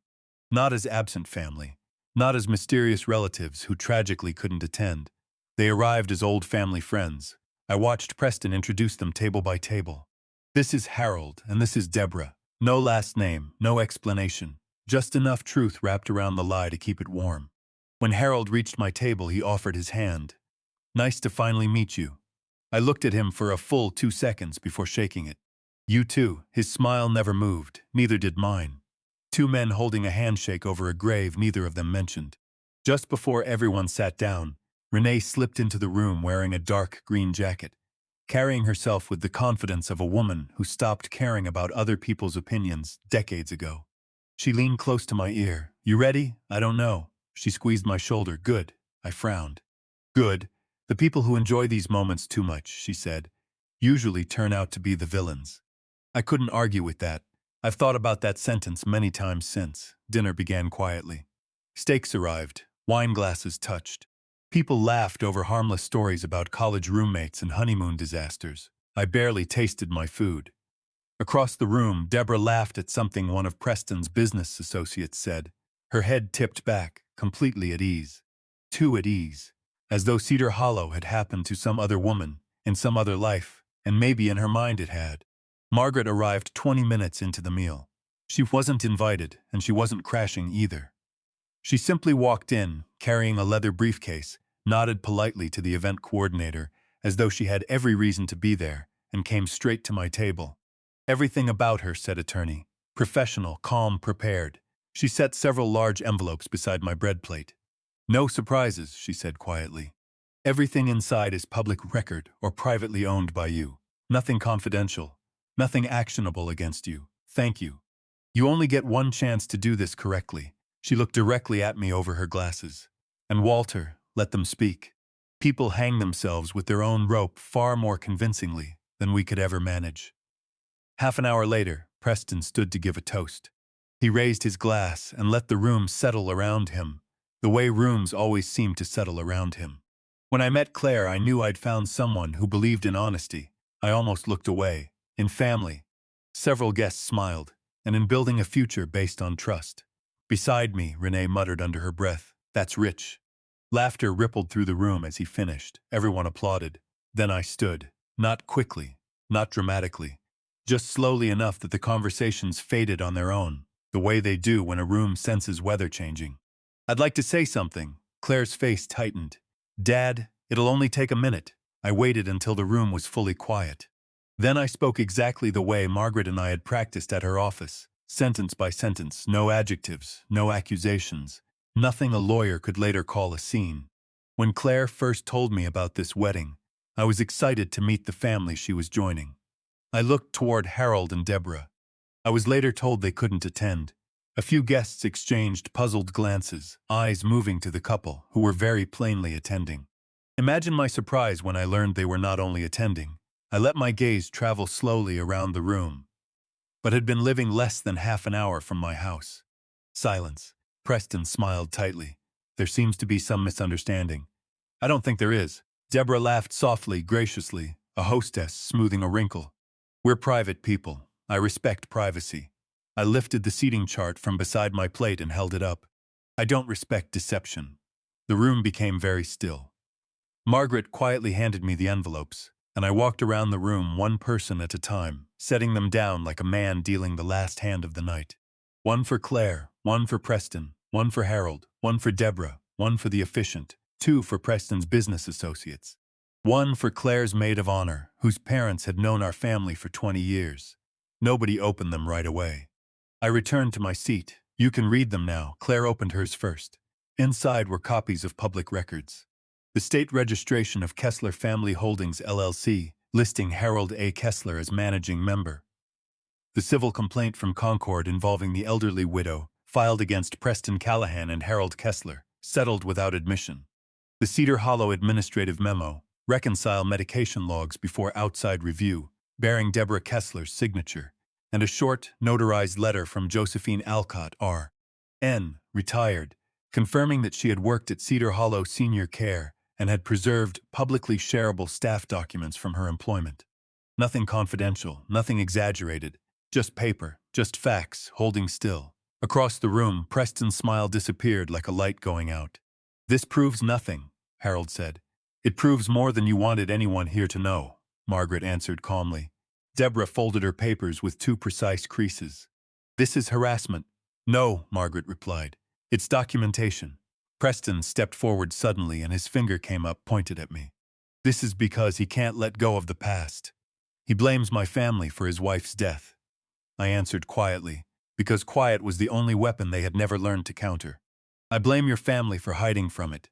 not as absent family, not as mysterious relatives who tragically couldn't attend. They arrived as old family friends. I watched Preston introduce them table by table. This is Harold, and this is Deborah. No last name, no explanation. Just enough truth wrapped around the lie to keep it warm. When Harold reached my table, he offered his hand. Nice to finally meet you. I looked at him for a full 2 seconds before shaking it. You too. His smile never moved, neither did mine. Two men holding a handshake over a grave neither of them mentioned. Just before everyone sat down, Renee slipped into the room wearing a dark green jacket, carrying herself with the confidence of a woman who stopped caring about other people's opinions decades ago. She leaned close to my ear. You ready? I don't know. She squeezed my shoulder. Good. I frowned. Good. The people who enjoy these moments too much, she said, usually turn out to be the villains. I couldn't argue with that. I've thought about that sentence many times since. Dinner began quietly. Steaks arrived. Wine glasses touched. People laughed over harmless stories about college roommates and honeymoon disasters. I barely tasted my food. Across the room, Deborah laughed at something one of Preston's business associates said. Her head tipped back, completely at ease. Too at ease. As though Cedar Hollow had happened to some other woman, in some other life, and maybe in her mind it had. Margaret arrived 20 minutes into the meal. She wasn't invited, and she wasn't crashing either. She simply walked in, carrying a leather briefcase, nodded politely to the event coordinator, as though she had every reason to be there, and came straight to my table. Everything about her said attorney. Professional, calm, prepared. She set several large envelopes beside my bread plate. No surprises, she said quietly. Everything inside is public record or privately owned by you. Nothing confidential. Nothing actionable against you. Thank you. You only get one chance to do this correctly. She looked directly at me over her glasses. And Walter, let them speak. People hang themselves with their own rope far more convincingly than we could ever manage. Half an hour later, Preston stood to give a toast. He raised his glass and let the room settle around him, the way rooms always seem to settle around him. When I met Claire, I knew I'd found someone who believed in honesty. I almost looked away. In family. Several guests smiled, and in building a future based on trust. Beside me, Renee muttered under her breath, "That's rich." Laughter rippled through the room as he finished. Everyone applauded. Then I stood. Not quickly, not dramatically. Just slowly enough that the conversations faded on their own, the way they do when a room senses weather changing. I'd like to say something. Claire's face tightened. Dad, it'll only take a minute. I waited until the room was fully quiet. Then I spoke exactly the way Margaret and I had practiced at her office, sentence by sentence, no adjectives, no accusations, nothing a lawyer could later call a scene. When Claire first told me about this wedding, I was excited to meet the family she was joining. I looked toward Harold and Deborah. I was later told they couldn't attend. A few guests exchanged puzzled glances, eyes moving to the couple, who were very plainly attending. Imagine my surprise when I learned they were not only attending. I let my gaze travel slowly around the room, but had been living less than half an hour from my house. Silence. Preston smiled tightly. There seems to be some misunderstanding. I don't think there is. Deborah laughed softly, graciously, a hostess smoothing a wrinkle. We're private people. I respect privacy. I lifted the seating chart from beside my plate and held it up. I don't respect deception. The room became very still. Margaret quietly handed me the envelopes, and I walked around the room one person at a time, setting them down like a man dealing the last hand of the night. One for Claire, one for Preston, one for Harold, one for Deborah, one for the efficient, two for Preston's business associates. One for Claire's maid of honor, whose parents had known our family for 20 years. Nobody opened them right away. I returned to my seat. You can read them now. Claire opened hers first. Inside were copies of public records. The state registration of Kessler Family Holdings LLC, listing Harold A. Kessler as managing member. The civil complaint from Concord involving the elderly widow, filed against Preston Callahan and Harold Kessler, settled without admission. The Cedar Hollow administrative memo, reconcile medication logs before outside review, bearing Deborah Kessler's signature, and a short, notarized letter from Josephine Alcott, R. retired, confirming that she had worked at Cedar Hollow Senior Care and had preserved publicly shareable staff documents from her employment. Nothing confidential, nothing exaggerated, just paper, just facts, holding still. Across the room, Preston's smile disappeared like a light going out. "This proves nothing," Harold said. "It proves more than you wanted anyone here to know," Margaret answered calmly. Deborah folded her papers with two precise creases. "This is harassment." "No," Margaret replied. "It's documentation." Preston stepped forward suddenly and his finger came up, pointed at me. "This is because he can't let go of the past. He blames my family for his wife's death." I answered quietly, because quiet was the only weapon they had never learned to counter. "I blame your family for hiding from it."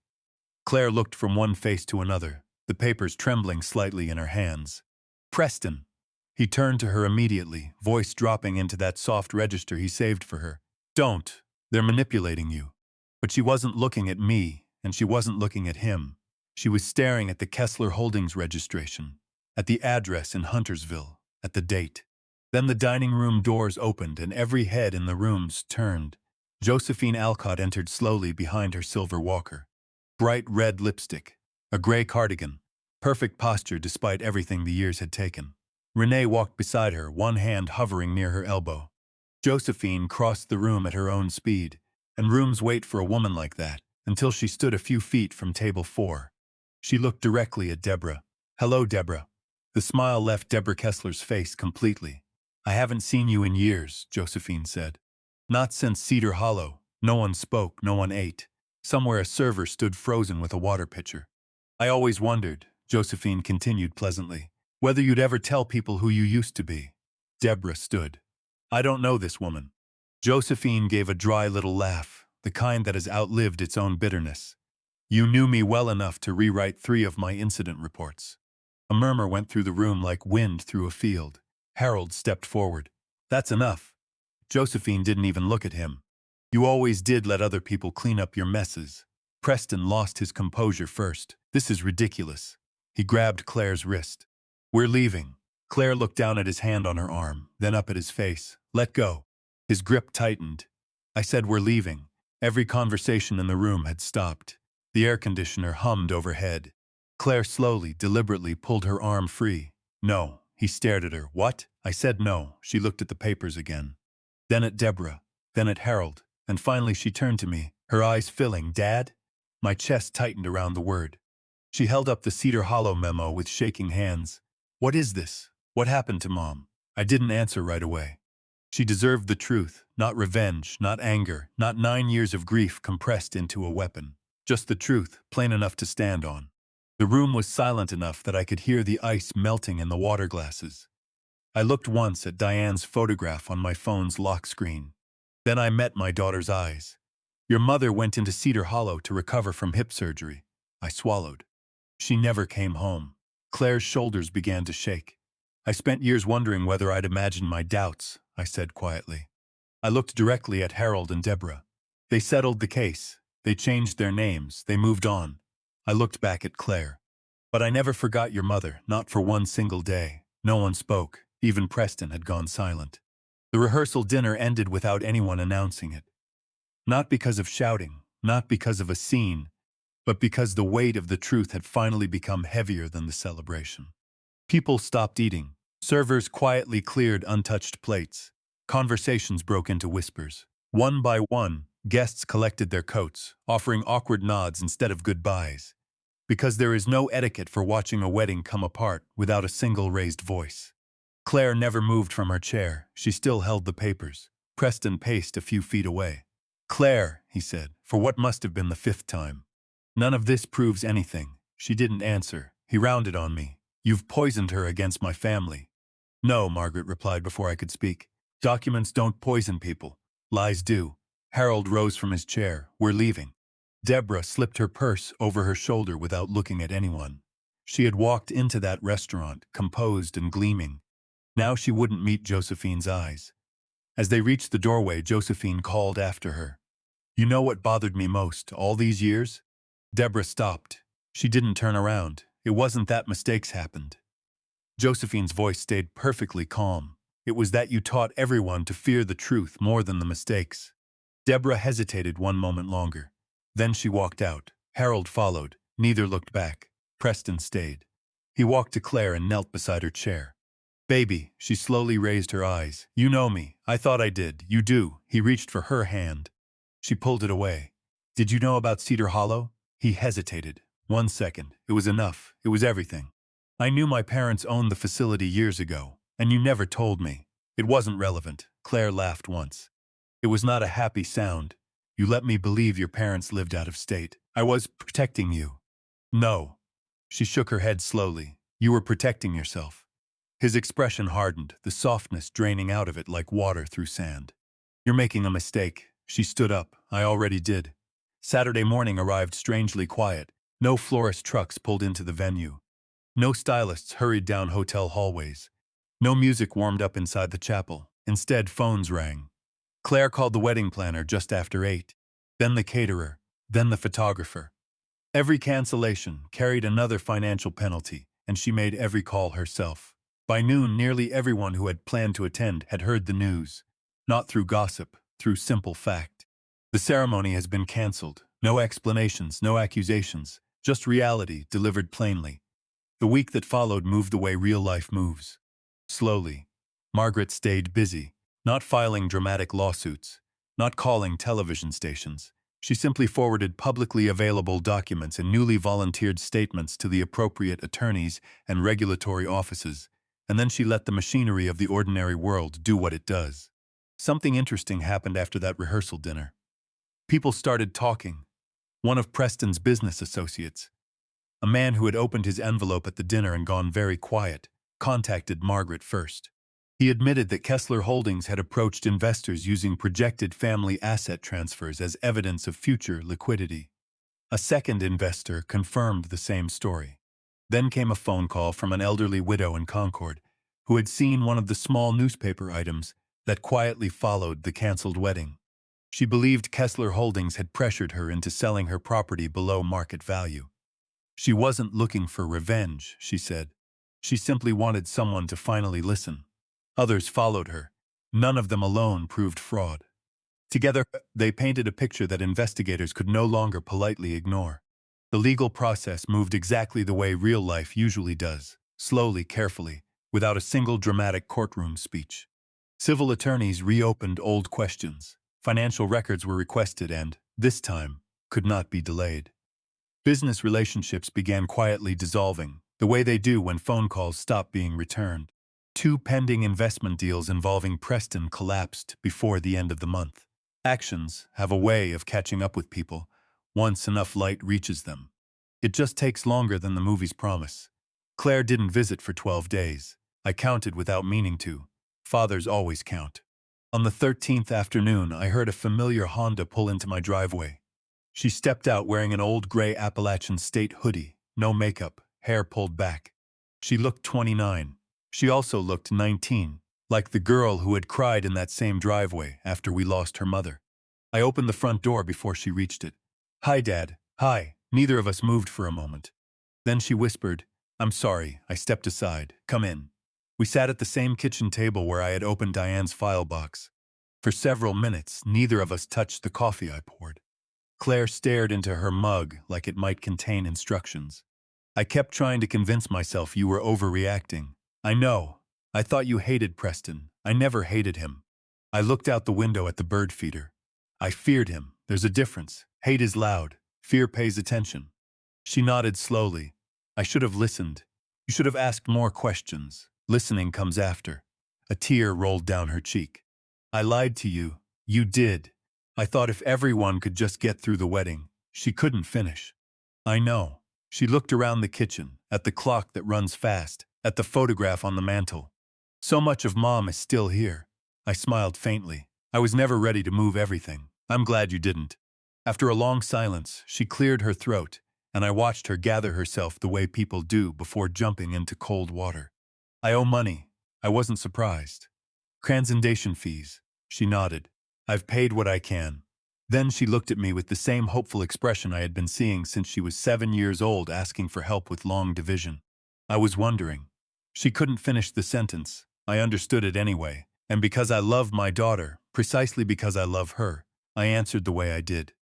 Claire looked from one face to another, the papers trembling slightly in her hands. "Preston!" He turned to her immediately, voice dropping into that soft register he saved for her. "Don't. They're manipulating you." But she wasn't looking at me, and she wasn't looking at him. She was staring at the Kessler Holdings registration, at the address in Huntersville, at the date. Then the dining room doors opened and every head in the rooms turned. Josephine Alcott entered slowly behind her silver walker. Bright red lipstick, a gray cardigan, perfect posture despite everything the years had taken. Renee walked beside her, one hand hovering near her elbow. Josephine crossed the room at her own speed, and rooms wait for a woman like that, until she stood a few feet from table 4. She looked directly at Deborah. "Hello, Deborah." The smile left Deborah Kessler's face completely. "I haven't seen you in years," Josephine said. "Not since Cedar Hollow." No one spoke, no one ate. Somewhere a server stood frozen with a water pitcher. "I always wondered," Josephine continued pleasantly, "whether you'd ever tell people who you used to be." Deborah stood. "I don't know this woman." Josephine gave a dry little laugh, the kind that has outlived its own bitterness. "You knew me well enough to rewrite 3 of my incident reports." A murmur went through the room like wind through a field. Harold stepped forward. "That's enough." Josephine didn't even look at him. "You always did let other people clean up your messes." Preston lost his composure first. "This is ridiculous." He grabbed Claire's wrist. "We're leaving." Claire looked down at his hand on her arm, then up at his face. "Let go." His grip tightened. "I said we're leaving." Every conversation in the room had stopped. The air conditioner hummed overhead. Claire slowly, deliberately pulled her arm free. "No." He stared at her. "What?" I said no. She looked at the papers again. Then at Deborah. Then at Harold. And finally she turned to me, her eyes filling. "Dad?" My chest tightened around the word. She held up the Cedar Hollow memo with shaking hands. "What is this? What happened to Mom?" I didn't answer right away. She deserved the truth, not revenge, not anger, not 9 years of grief compressed into a weapon. Just the truth, plain enough to stand on. The room was silent enough that I could hear the ice melting in the water glasses. I looked once at Diane's photograph on my phone's lock screen. Then I met my daughter's eyes. "Your mother went into Cedar Hollow to recover from hip surgery." I swallowed. "She never came home." Claire's shoulders began to shake. "I spent years wondering whether I'd imagined my doubts," I said quietly. I looked directly at Harold and Deborah. They settled the case. They changed their names. They moved on. I looked back at Claire. "But I never forgot your mother, not for one single day." No one spoke. Even Preston had gone silent. The rehearsal dinner ended without anyone announcing it. Not because of shouting, not because of a scene, but because the weight of the truth had finally become heavier than the celebration. People stopped eating. Servers quietly cleared untouched plates. Conversations broke into whispers. One by one, guests collected their coats, offering awkward nods instead of goodbyes. Because there is no etiquette for watching a wedding come apart without a single raised voice. Claire never moved from her chair. She still held the papers. Preston paced a few feet away. "Claire," he said, for what must have been the 5th time. "None of this proves anything." She didn't answer. He rounded on me. "You've poisoned her against my family." "No," Margaret replied before I could speak. "Documents don't poison people. Lies do." Harold rose from his chair. "We're leaving." Deborah slipped her purse over her shoulder without looking at anyone. She had walked into that restaurant, composed and gleaming. Now she wouldn't meet Josephine's eyes. As they reached the doorway, Josephine called after her. "You know what bothered me most, all these years?" Deborah stopped. She didn't turn around. "It wasn't that mistakes happened." Josephine's voice stayed perfectly calm. "It was that you taught everyone to fear the truth more than the mistakes." Deborah hesitated one moment longer. Then she walked out. Harold followed. Neither looked back. Preston stayed. He walked to Claire and knelt beside her chair. Baby, she slowly raised her eyes. You know me. I thought I did. You do. He reached for her hand. She pulled it away. Did you know about Cedar Hollow? He hesitated. 1 second. It was enough. It was everything. I knew my parents owned the facility years ago, and you never told me. It wasn't relevant. Claire laughed once. It was not a happy sound. You let me believe your parents lived out of state. I was protecting you. No. She shook her head slowly. You were protecting yourself. His expression hardened, the softness draining out of it like water through sand. You're making a mistake. She stood up. I already did. Saturday morning arrived strangely quiet. No florist trucks pulled into the venue. No stylists hurried down hotel hallways. No music warmed up inside the chapel. Instead, phones rang. Claire called the wedding planner just after 8. Then the caterer. Then the photographer. Every cancellation carried another financial penalty, and she made every call herself. By noon, nearly everyone who had planned to attend had heard the news. Not through gossip, through simple fact. The ceremony has been cancelled. No explanations, no accusations, just reality delivered plainly. The week that followed moved the way real life moves. Slowly. Margaret stayed busy, not filing dramatic lawsuits, not calling television stations. She simply forwarded publicly available documents and newly volunteered statements to the appropriate attorneys and regulatory offices, and then she let the machinery of the ordinary world do what it does. Something interesting happened after that rehearsal dinner. People started talking. One of Preston's business associates, a man who had opened his envelope at the dinner and gone very quiet, contacted Margaret first. He admitted that Kessler Holdings had approached investors using projected family asset transfers as evidence of future liquidity. A second investor confirmed the same story. Then came a phone call from an elderly widow in Concord, who had seen one of the small newspaper items that quietly followed the canceled wedding. She believed Kessler Holdings had pressured her into selling her property below market value. She wasn't looking for revenge, she said. She simply wanted someone to finally listen. Others followed her. None of them alone proved fraud. Together, they painted a picture that investigators could no longer politely ignore. The legal process moved exactly the way real life usually does, slowly, carefully, without a single dramatic courtroom speech. Civil attorneys reopened old questions. Financial records were requested and, this time, could not be delayed. Business relationships began quietly dissolving, the way they do when phone calls stop being returned. 2 pending investment deals involving Preston collapsed before the end of the month. Actions have a way of catching up with people once enough light reaches them. It just takes longer than the movies promise. Claire didn't visit for 12 days. I counted without meaning to. Fathers always count. On the 13th afternoon, I heard a familiar Honda pull into my driveway. She stepped out wearing an old gray Appalachian State hoodie, no makeup, hair pulled back. She looked 29. She also looked 19, like the girl who had cried in that same driveway after we lost her mother. I opened the front door before she reached it. Hi, Dad. Hi. Neither of us moved for a moment. Then she whispered, I'm sorry. I stepped aside. Come in. We sat at the same kitchen table where I had opened Diane's file box. For several minutes, neither of us touched the coffee I poured. Claire stared into her mug like it might contain instructions. I kept trying to convince myself you were overreacting. I know. I thought you hated Preston. I never hated him. I looked out the window at the bird feeder. I feared him. There's a difference. Hate is loud. Fear pays attention. She nodded slowly. I should have listened. You should have asked more questions. Listening comes after. A tear rolled down her cheek. I lied to you. You did. I thought if everyone could just get through the wedding. She couldn't finish. I know. She looked around the kitchen, at the clock that runs fast, at the photograph on the mantel. So much of Mom is still here. I smiled faintly. I was never ready to move everything. I'm glad you didn't. After a long silence, she cleared her throat, and I watched her gather herself the way people do before jumping into cold water. I owe money. I wasn't surprised. Transaction fees. She nodded. I've paid what I can. Then she looked at me with the same hopeful expression I had been seeing since she was 7 years old asking for help with long division. I was wondering. She couldn't finish the sentence. I understood it anyway, and because I love my daughter, precisely because I love her, I answered the way I did.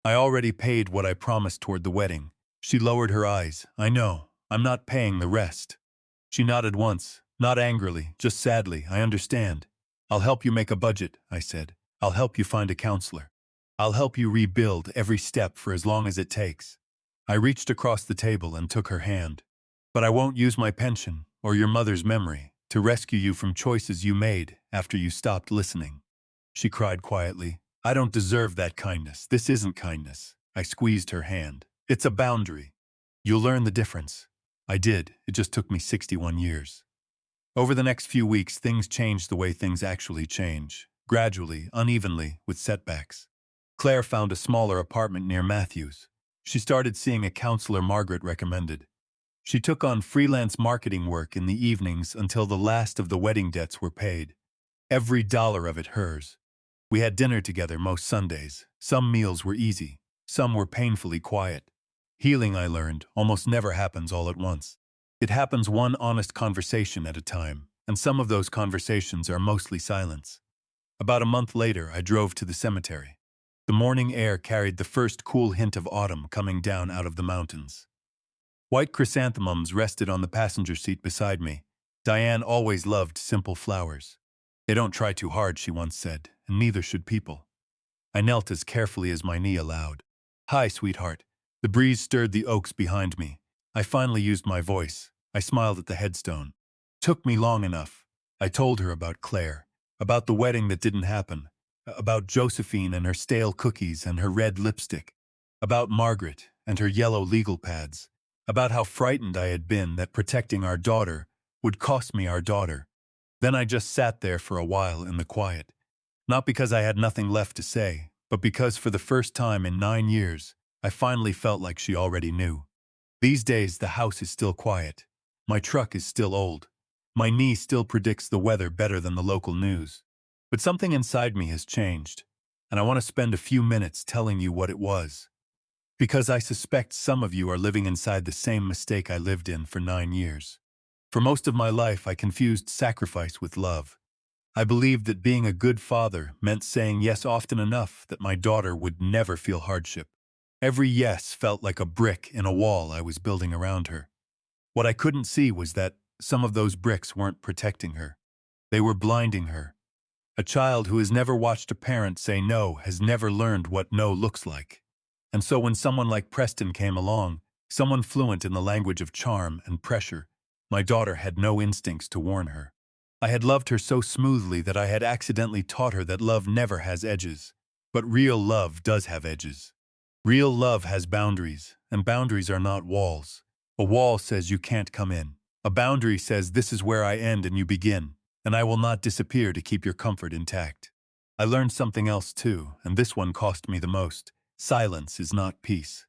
I already paid what I promised toward the wedding. She lowered her eyes. I know. I'm not paying the rest. She nodded once, not angrily, just sadly. I understand. I'll help you make a budget, I said. I'll help you find a counselor. I'll help you rebuild every step for as long as it takes. I reached across the table and took her hand. But I won't use my pension, or your mother's memory, to rescue you from choices you made after you stopped listening. She cried quietly. I don't deserve that kindness. This isn't kindness. I squeezed her hand. It's a boundary. You'll learn the difference. I did. It just took me 61 years. Over the next few weeks, things changed the way things actually change. Gradually, unevenly, with setbacks. Claire found a smaller apartment near Matthew's. She started seeing a counselor Margaret recommended. She took on freelance marketing work in the evenings until the last of the wedding debts were paid. Every dollar of it hers. We had dinner together most Sundays. Some meals were easy. Some were painfully quiet. Healing, I learned, almost never happens all at once. It happens one honest conversation at a time, and some of those conversations are mostly silence. About a month later, I drove to the cemetery. The morning air carried the first cool hint of autumn coming down out of the mountains. White chrysanthemums rested on the passenger seat beside me. Diane always loved simple flowers. They don't try too hard, she once said, and neither should people. I knelt as carefully as my knee allowed. Hi, sweetheart. The breeze stirred the oaks behind me. I finally used my voice. I smiled at the headstone. Took me long enough. I told her about Claire, about the wedding that didn't happen, about Josephine and her stale cookies and her red lipstick, about Margaret and her yellow legal pads, about how frightened I had been that protecting our daughter would cost me our daughter. Then I just sat there for a while in the quiet. Not because I had nothing left to say, but because for the first time in 9 years, I finally felt like she already knew. These days, the house is still quiet. My truck is still old. My knee still predicts the weather better than the local news. But something inside me has changed, and I want to spend a few minutes telling you what it was. Because I suspect some of you are living inside the same mistake I lived in for 9 years. For most of my life, I confused sacrifice with love. I believed that being a good father meant saying yes often enough that my daughter would never feel hardship. Every yes felt like a brick in a wall I was building around her. What I couldn't see was that some of those bricks weren't protecting her. They were blinding her. A child who has never watched a parent say no has never learned what no looks like. And so when someone like Preston came along, someone fluent in the language of charm and pressure, my daughter had no instincts to warn her. I had loved her so smoothly that I had accidentally taught her that love never has edges. But real love does have edges. Real love has boundaries, and boundaries are not walls. A wall says you can't come in. A boundary says this is where I end and you begin, and I will not disappear to keep your comfort intact. I learned something else too, and this one cost me the most. Silence is not peace.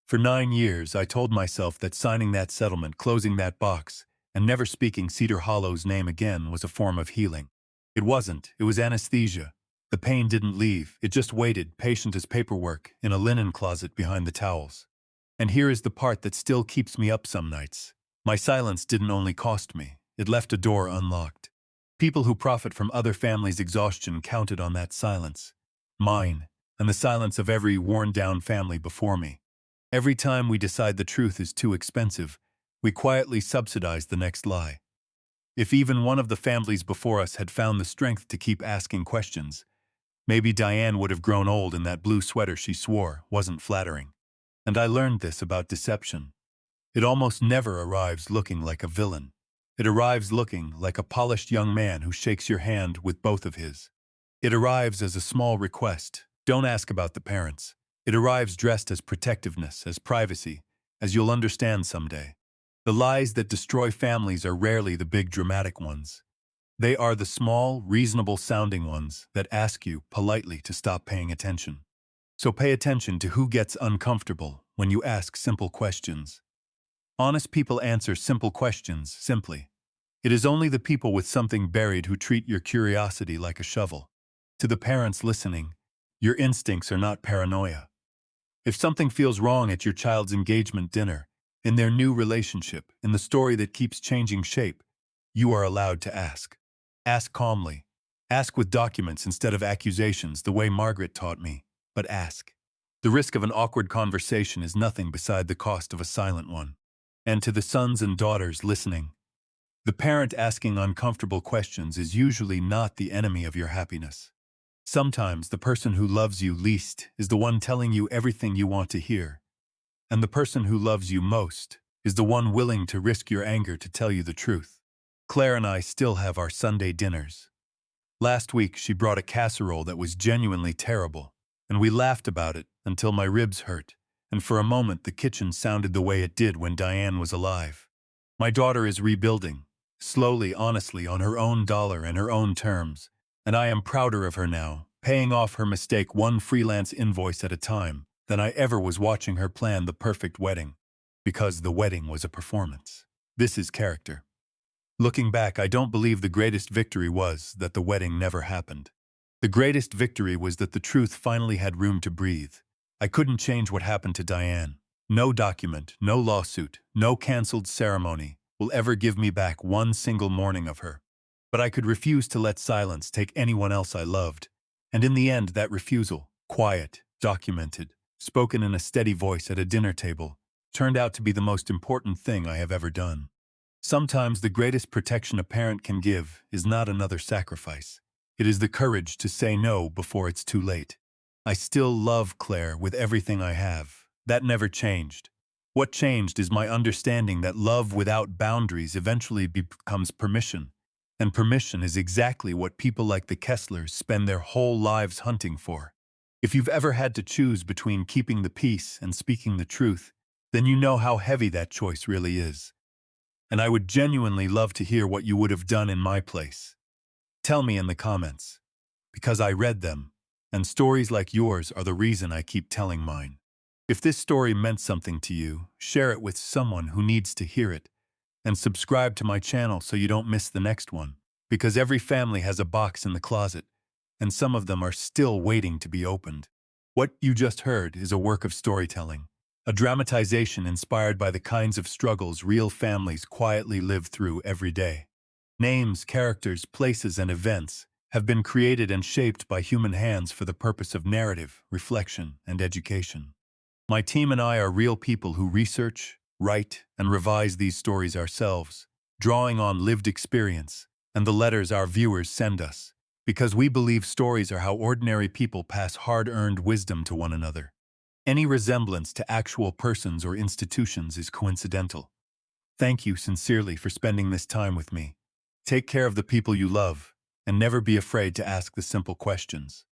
For 9 years, I told myself that signing that settlement, closing that box, and never speaking Cedar Hollow's name again was a form of healing. It wasn't. It was anesthesia. The pain didn't leave. It just waited, patient as paperwork, in a linen closet behind the towels. And here is the part that still keeps me up some nights. My silence didn't only cost me. It left a door unlocked. People who profit from other families' exhaustion counted on that silence. Mine, and the silence of every worn-down family before me. Every time we decide the truth is too expensive, we quietly subsidize the next lie. If even one of the families before us had found the strength to keep asking questions, maybe Diane would have grown old and that blue sweater she swore wasn't flattering. And I learned this about deception. It almost never arrives looking like a villain. It arrives looking like a polished young man who shakes your hand with both of his. It arrives as a small request. Don't ask about the parents. It arrives dressed as protectiveness, as privacy, as you'll understand someday. The lies that destroy families are rarely the big dramatic ones. They are the small, reasonable-sounding ones that ask you politely to stop paying attention. So pay attention to who gets uncomfortable when you ask simple questions. Honest people answer simple questions simply. It is only the people with something buried who treat your curiosity like a shovel. To the parents listening, your instincts are not paranoia. If something feels wrong at your child's engagement dinner, in their new relationship, in the story that keeps changing shape, you are allowed to ask. Ask calmly. Ask with documents instead of accusations, the way Margaret taught me, but ask. The risk of an awkward conversation is nothing beside the cost of a silent one. And to the sons and daughters listening, the parent asking uncomfortable questions is usually not the enemy of your happiness. Sometimes the person who loves you least is the one telling you everything you want to hear, and the person who loves you most is the one willing to risk your anger to tell you the truth. Claire and I still have our Sunday dinners. Last week she brought a casserole that was genuinely terrible, and we laughed about it until my ribs hurt, and for a moment the kitchen sounded the way it did when Diane was alive. My daughter is rebuilding, slowly, honestly, on her own dollar and her own terms, and I am prouder of her now, paying off her mistake one freelance invoice at a time, than I ever was watching her plan the perfect wedding, because the wedding was a performance. This is character. Looking back, I don't believe the greatest victory was that the wedding never happened. The greatest victory was that the truth finally had room to breathe. I couldn't change what happened to Diane. No document, no lawsuit, no canceled ceremony will ever give me back one single morning of her. But I could refuse to let silence take anyone else I loved. And in the end, that refusal, quiet, documented, spoken in a steady voice at a dinner table, turned out to be the most important thing I have ever done. Sometimes the greatest protection a parent can give is not another sacrifice. It is the courage to say no before it's too late. I still love Claire with everything I have. That never changed. What changed is my understanding that love without boundaries eventually becomes permission, and permission is exactly what people like the Kesslers spend their whole lives hunting for. If you've ever had to choose between keeping the peace and speaking the truth, then you know how heavy that choice really is. And I would genuinely love to hear what you would have done in my place. Tell me in the comments, because I read them, and stories like yours are the reason I keep telling mine. If this story meant something to you, share it with someone who needs to hear it, and subscribe to my channel so you don't miss the next one, because every family has a box in the closet, and some of them are still waiting to be opened. What you just heard is a work of storytelling, a dramatization inspired by the kinds of struggles real families quietly live through every day. Names, characters, places, and events have been created and shaped by human hands for the purpose of narrative, reflection, and education. My team and I are real people who research, write, and revise these stories ourselves, drawing on lived experience and the letters our viewers send us, because we believe stories are how ordinary people pass hard-earned wisdom to one another. Any resemblance to actual persons or institutions is coincidental. Thank you sincerely for spending this time with me. Take care of the people you love, and never be afraid to ask the simple questions.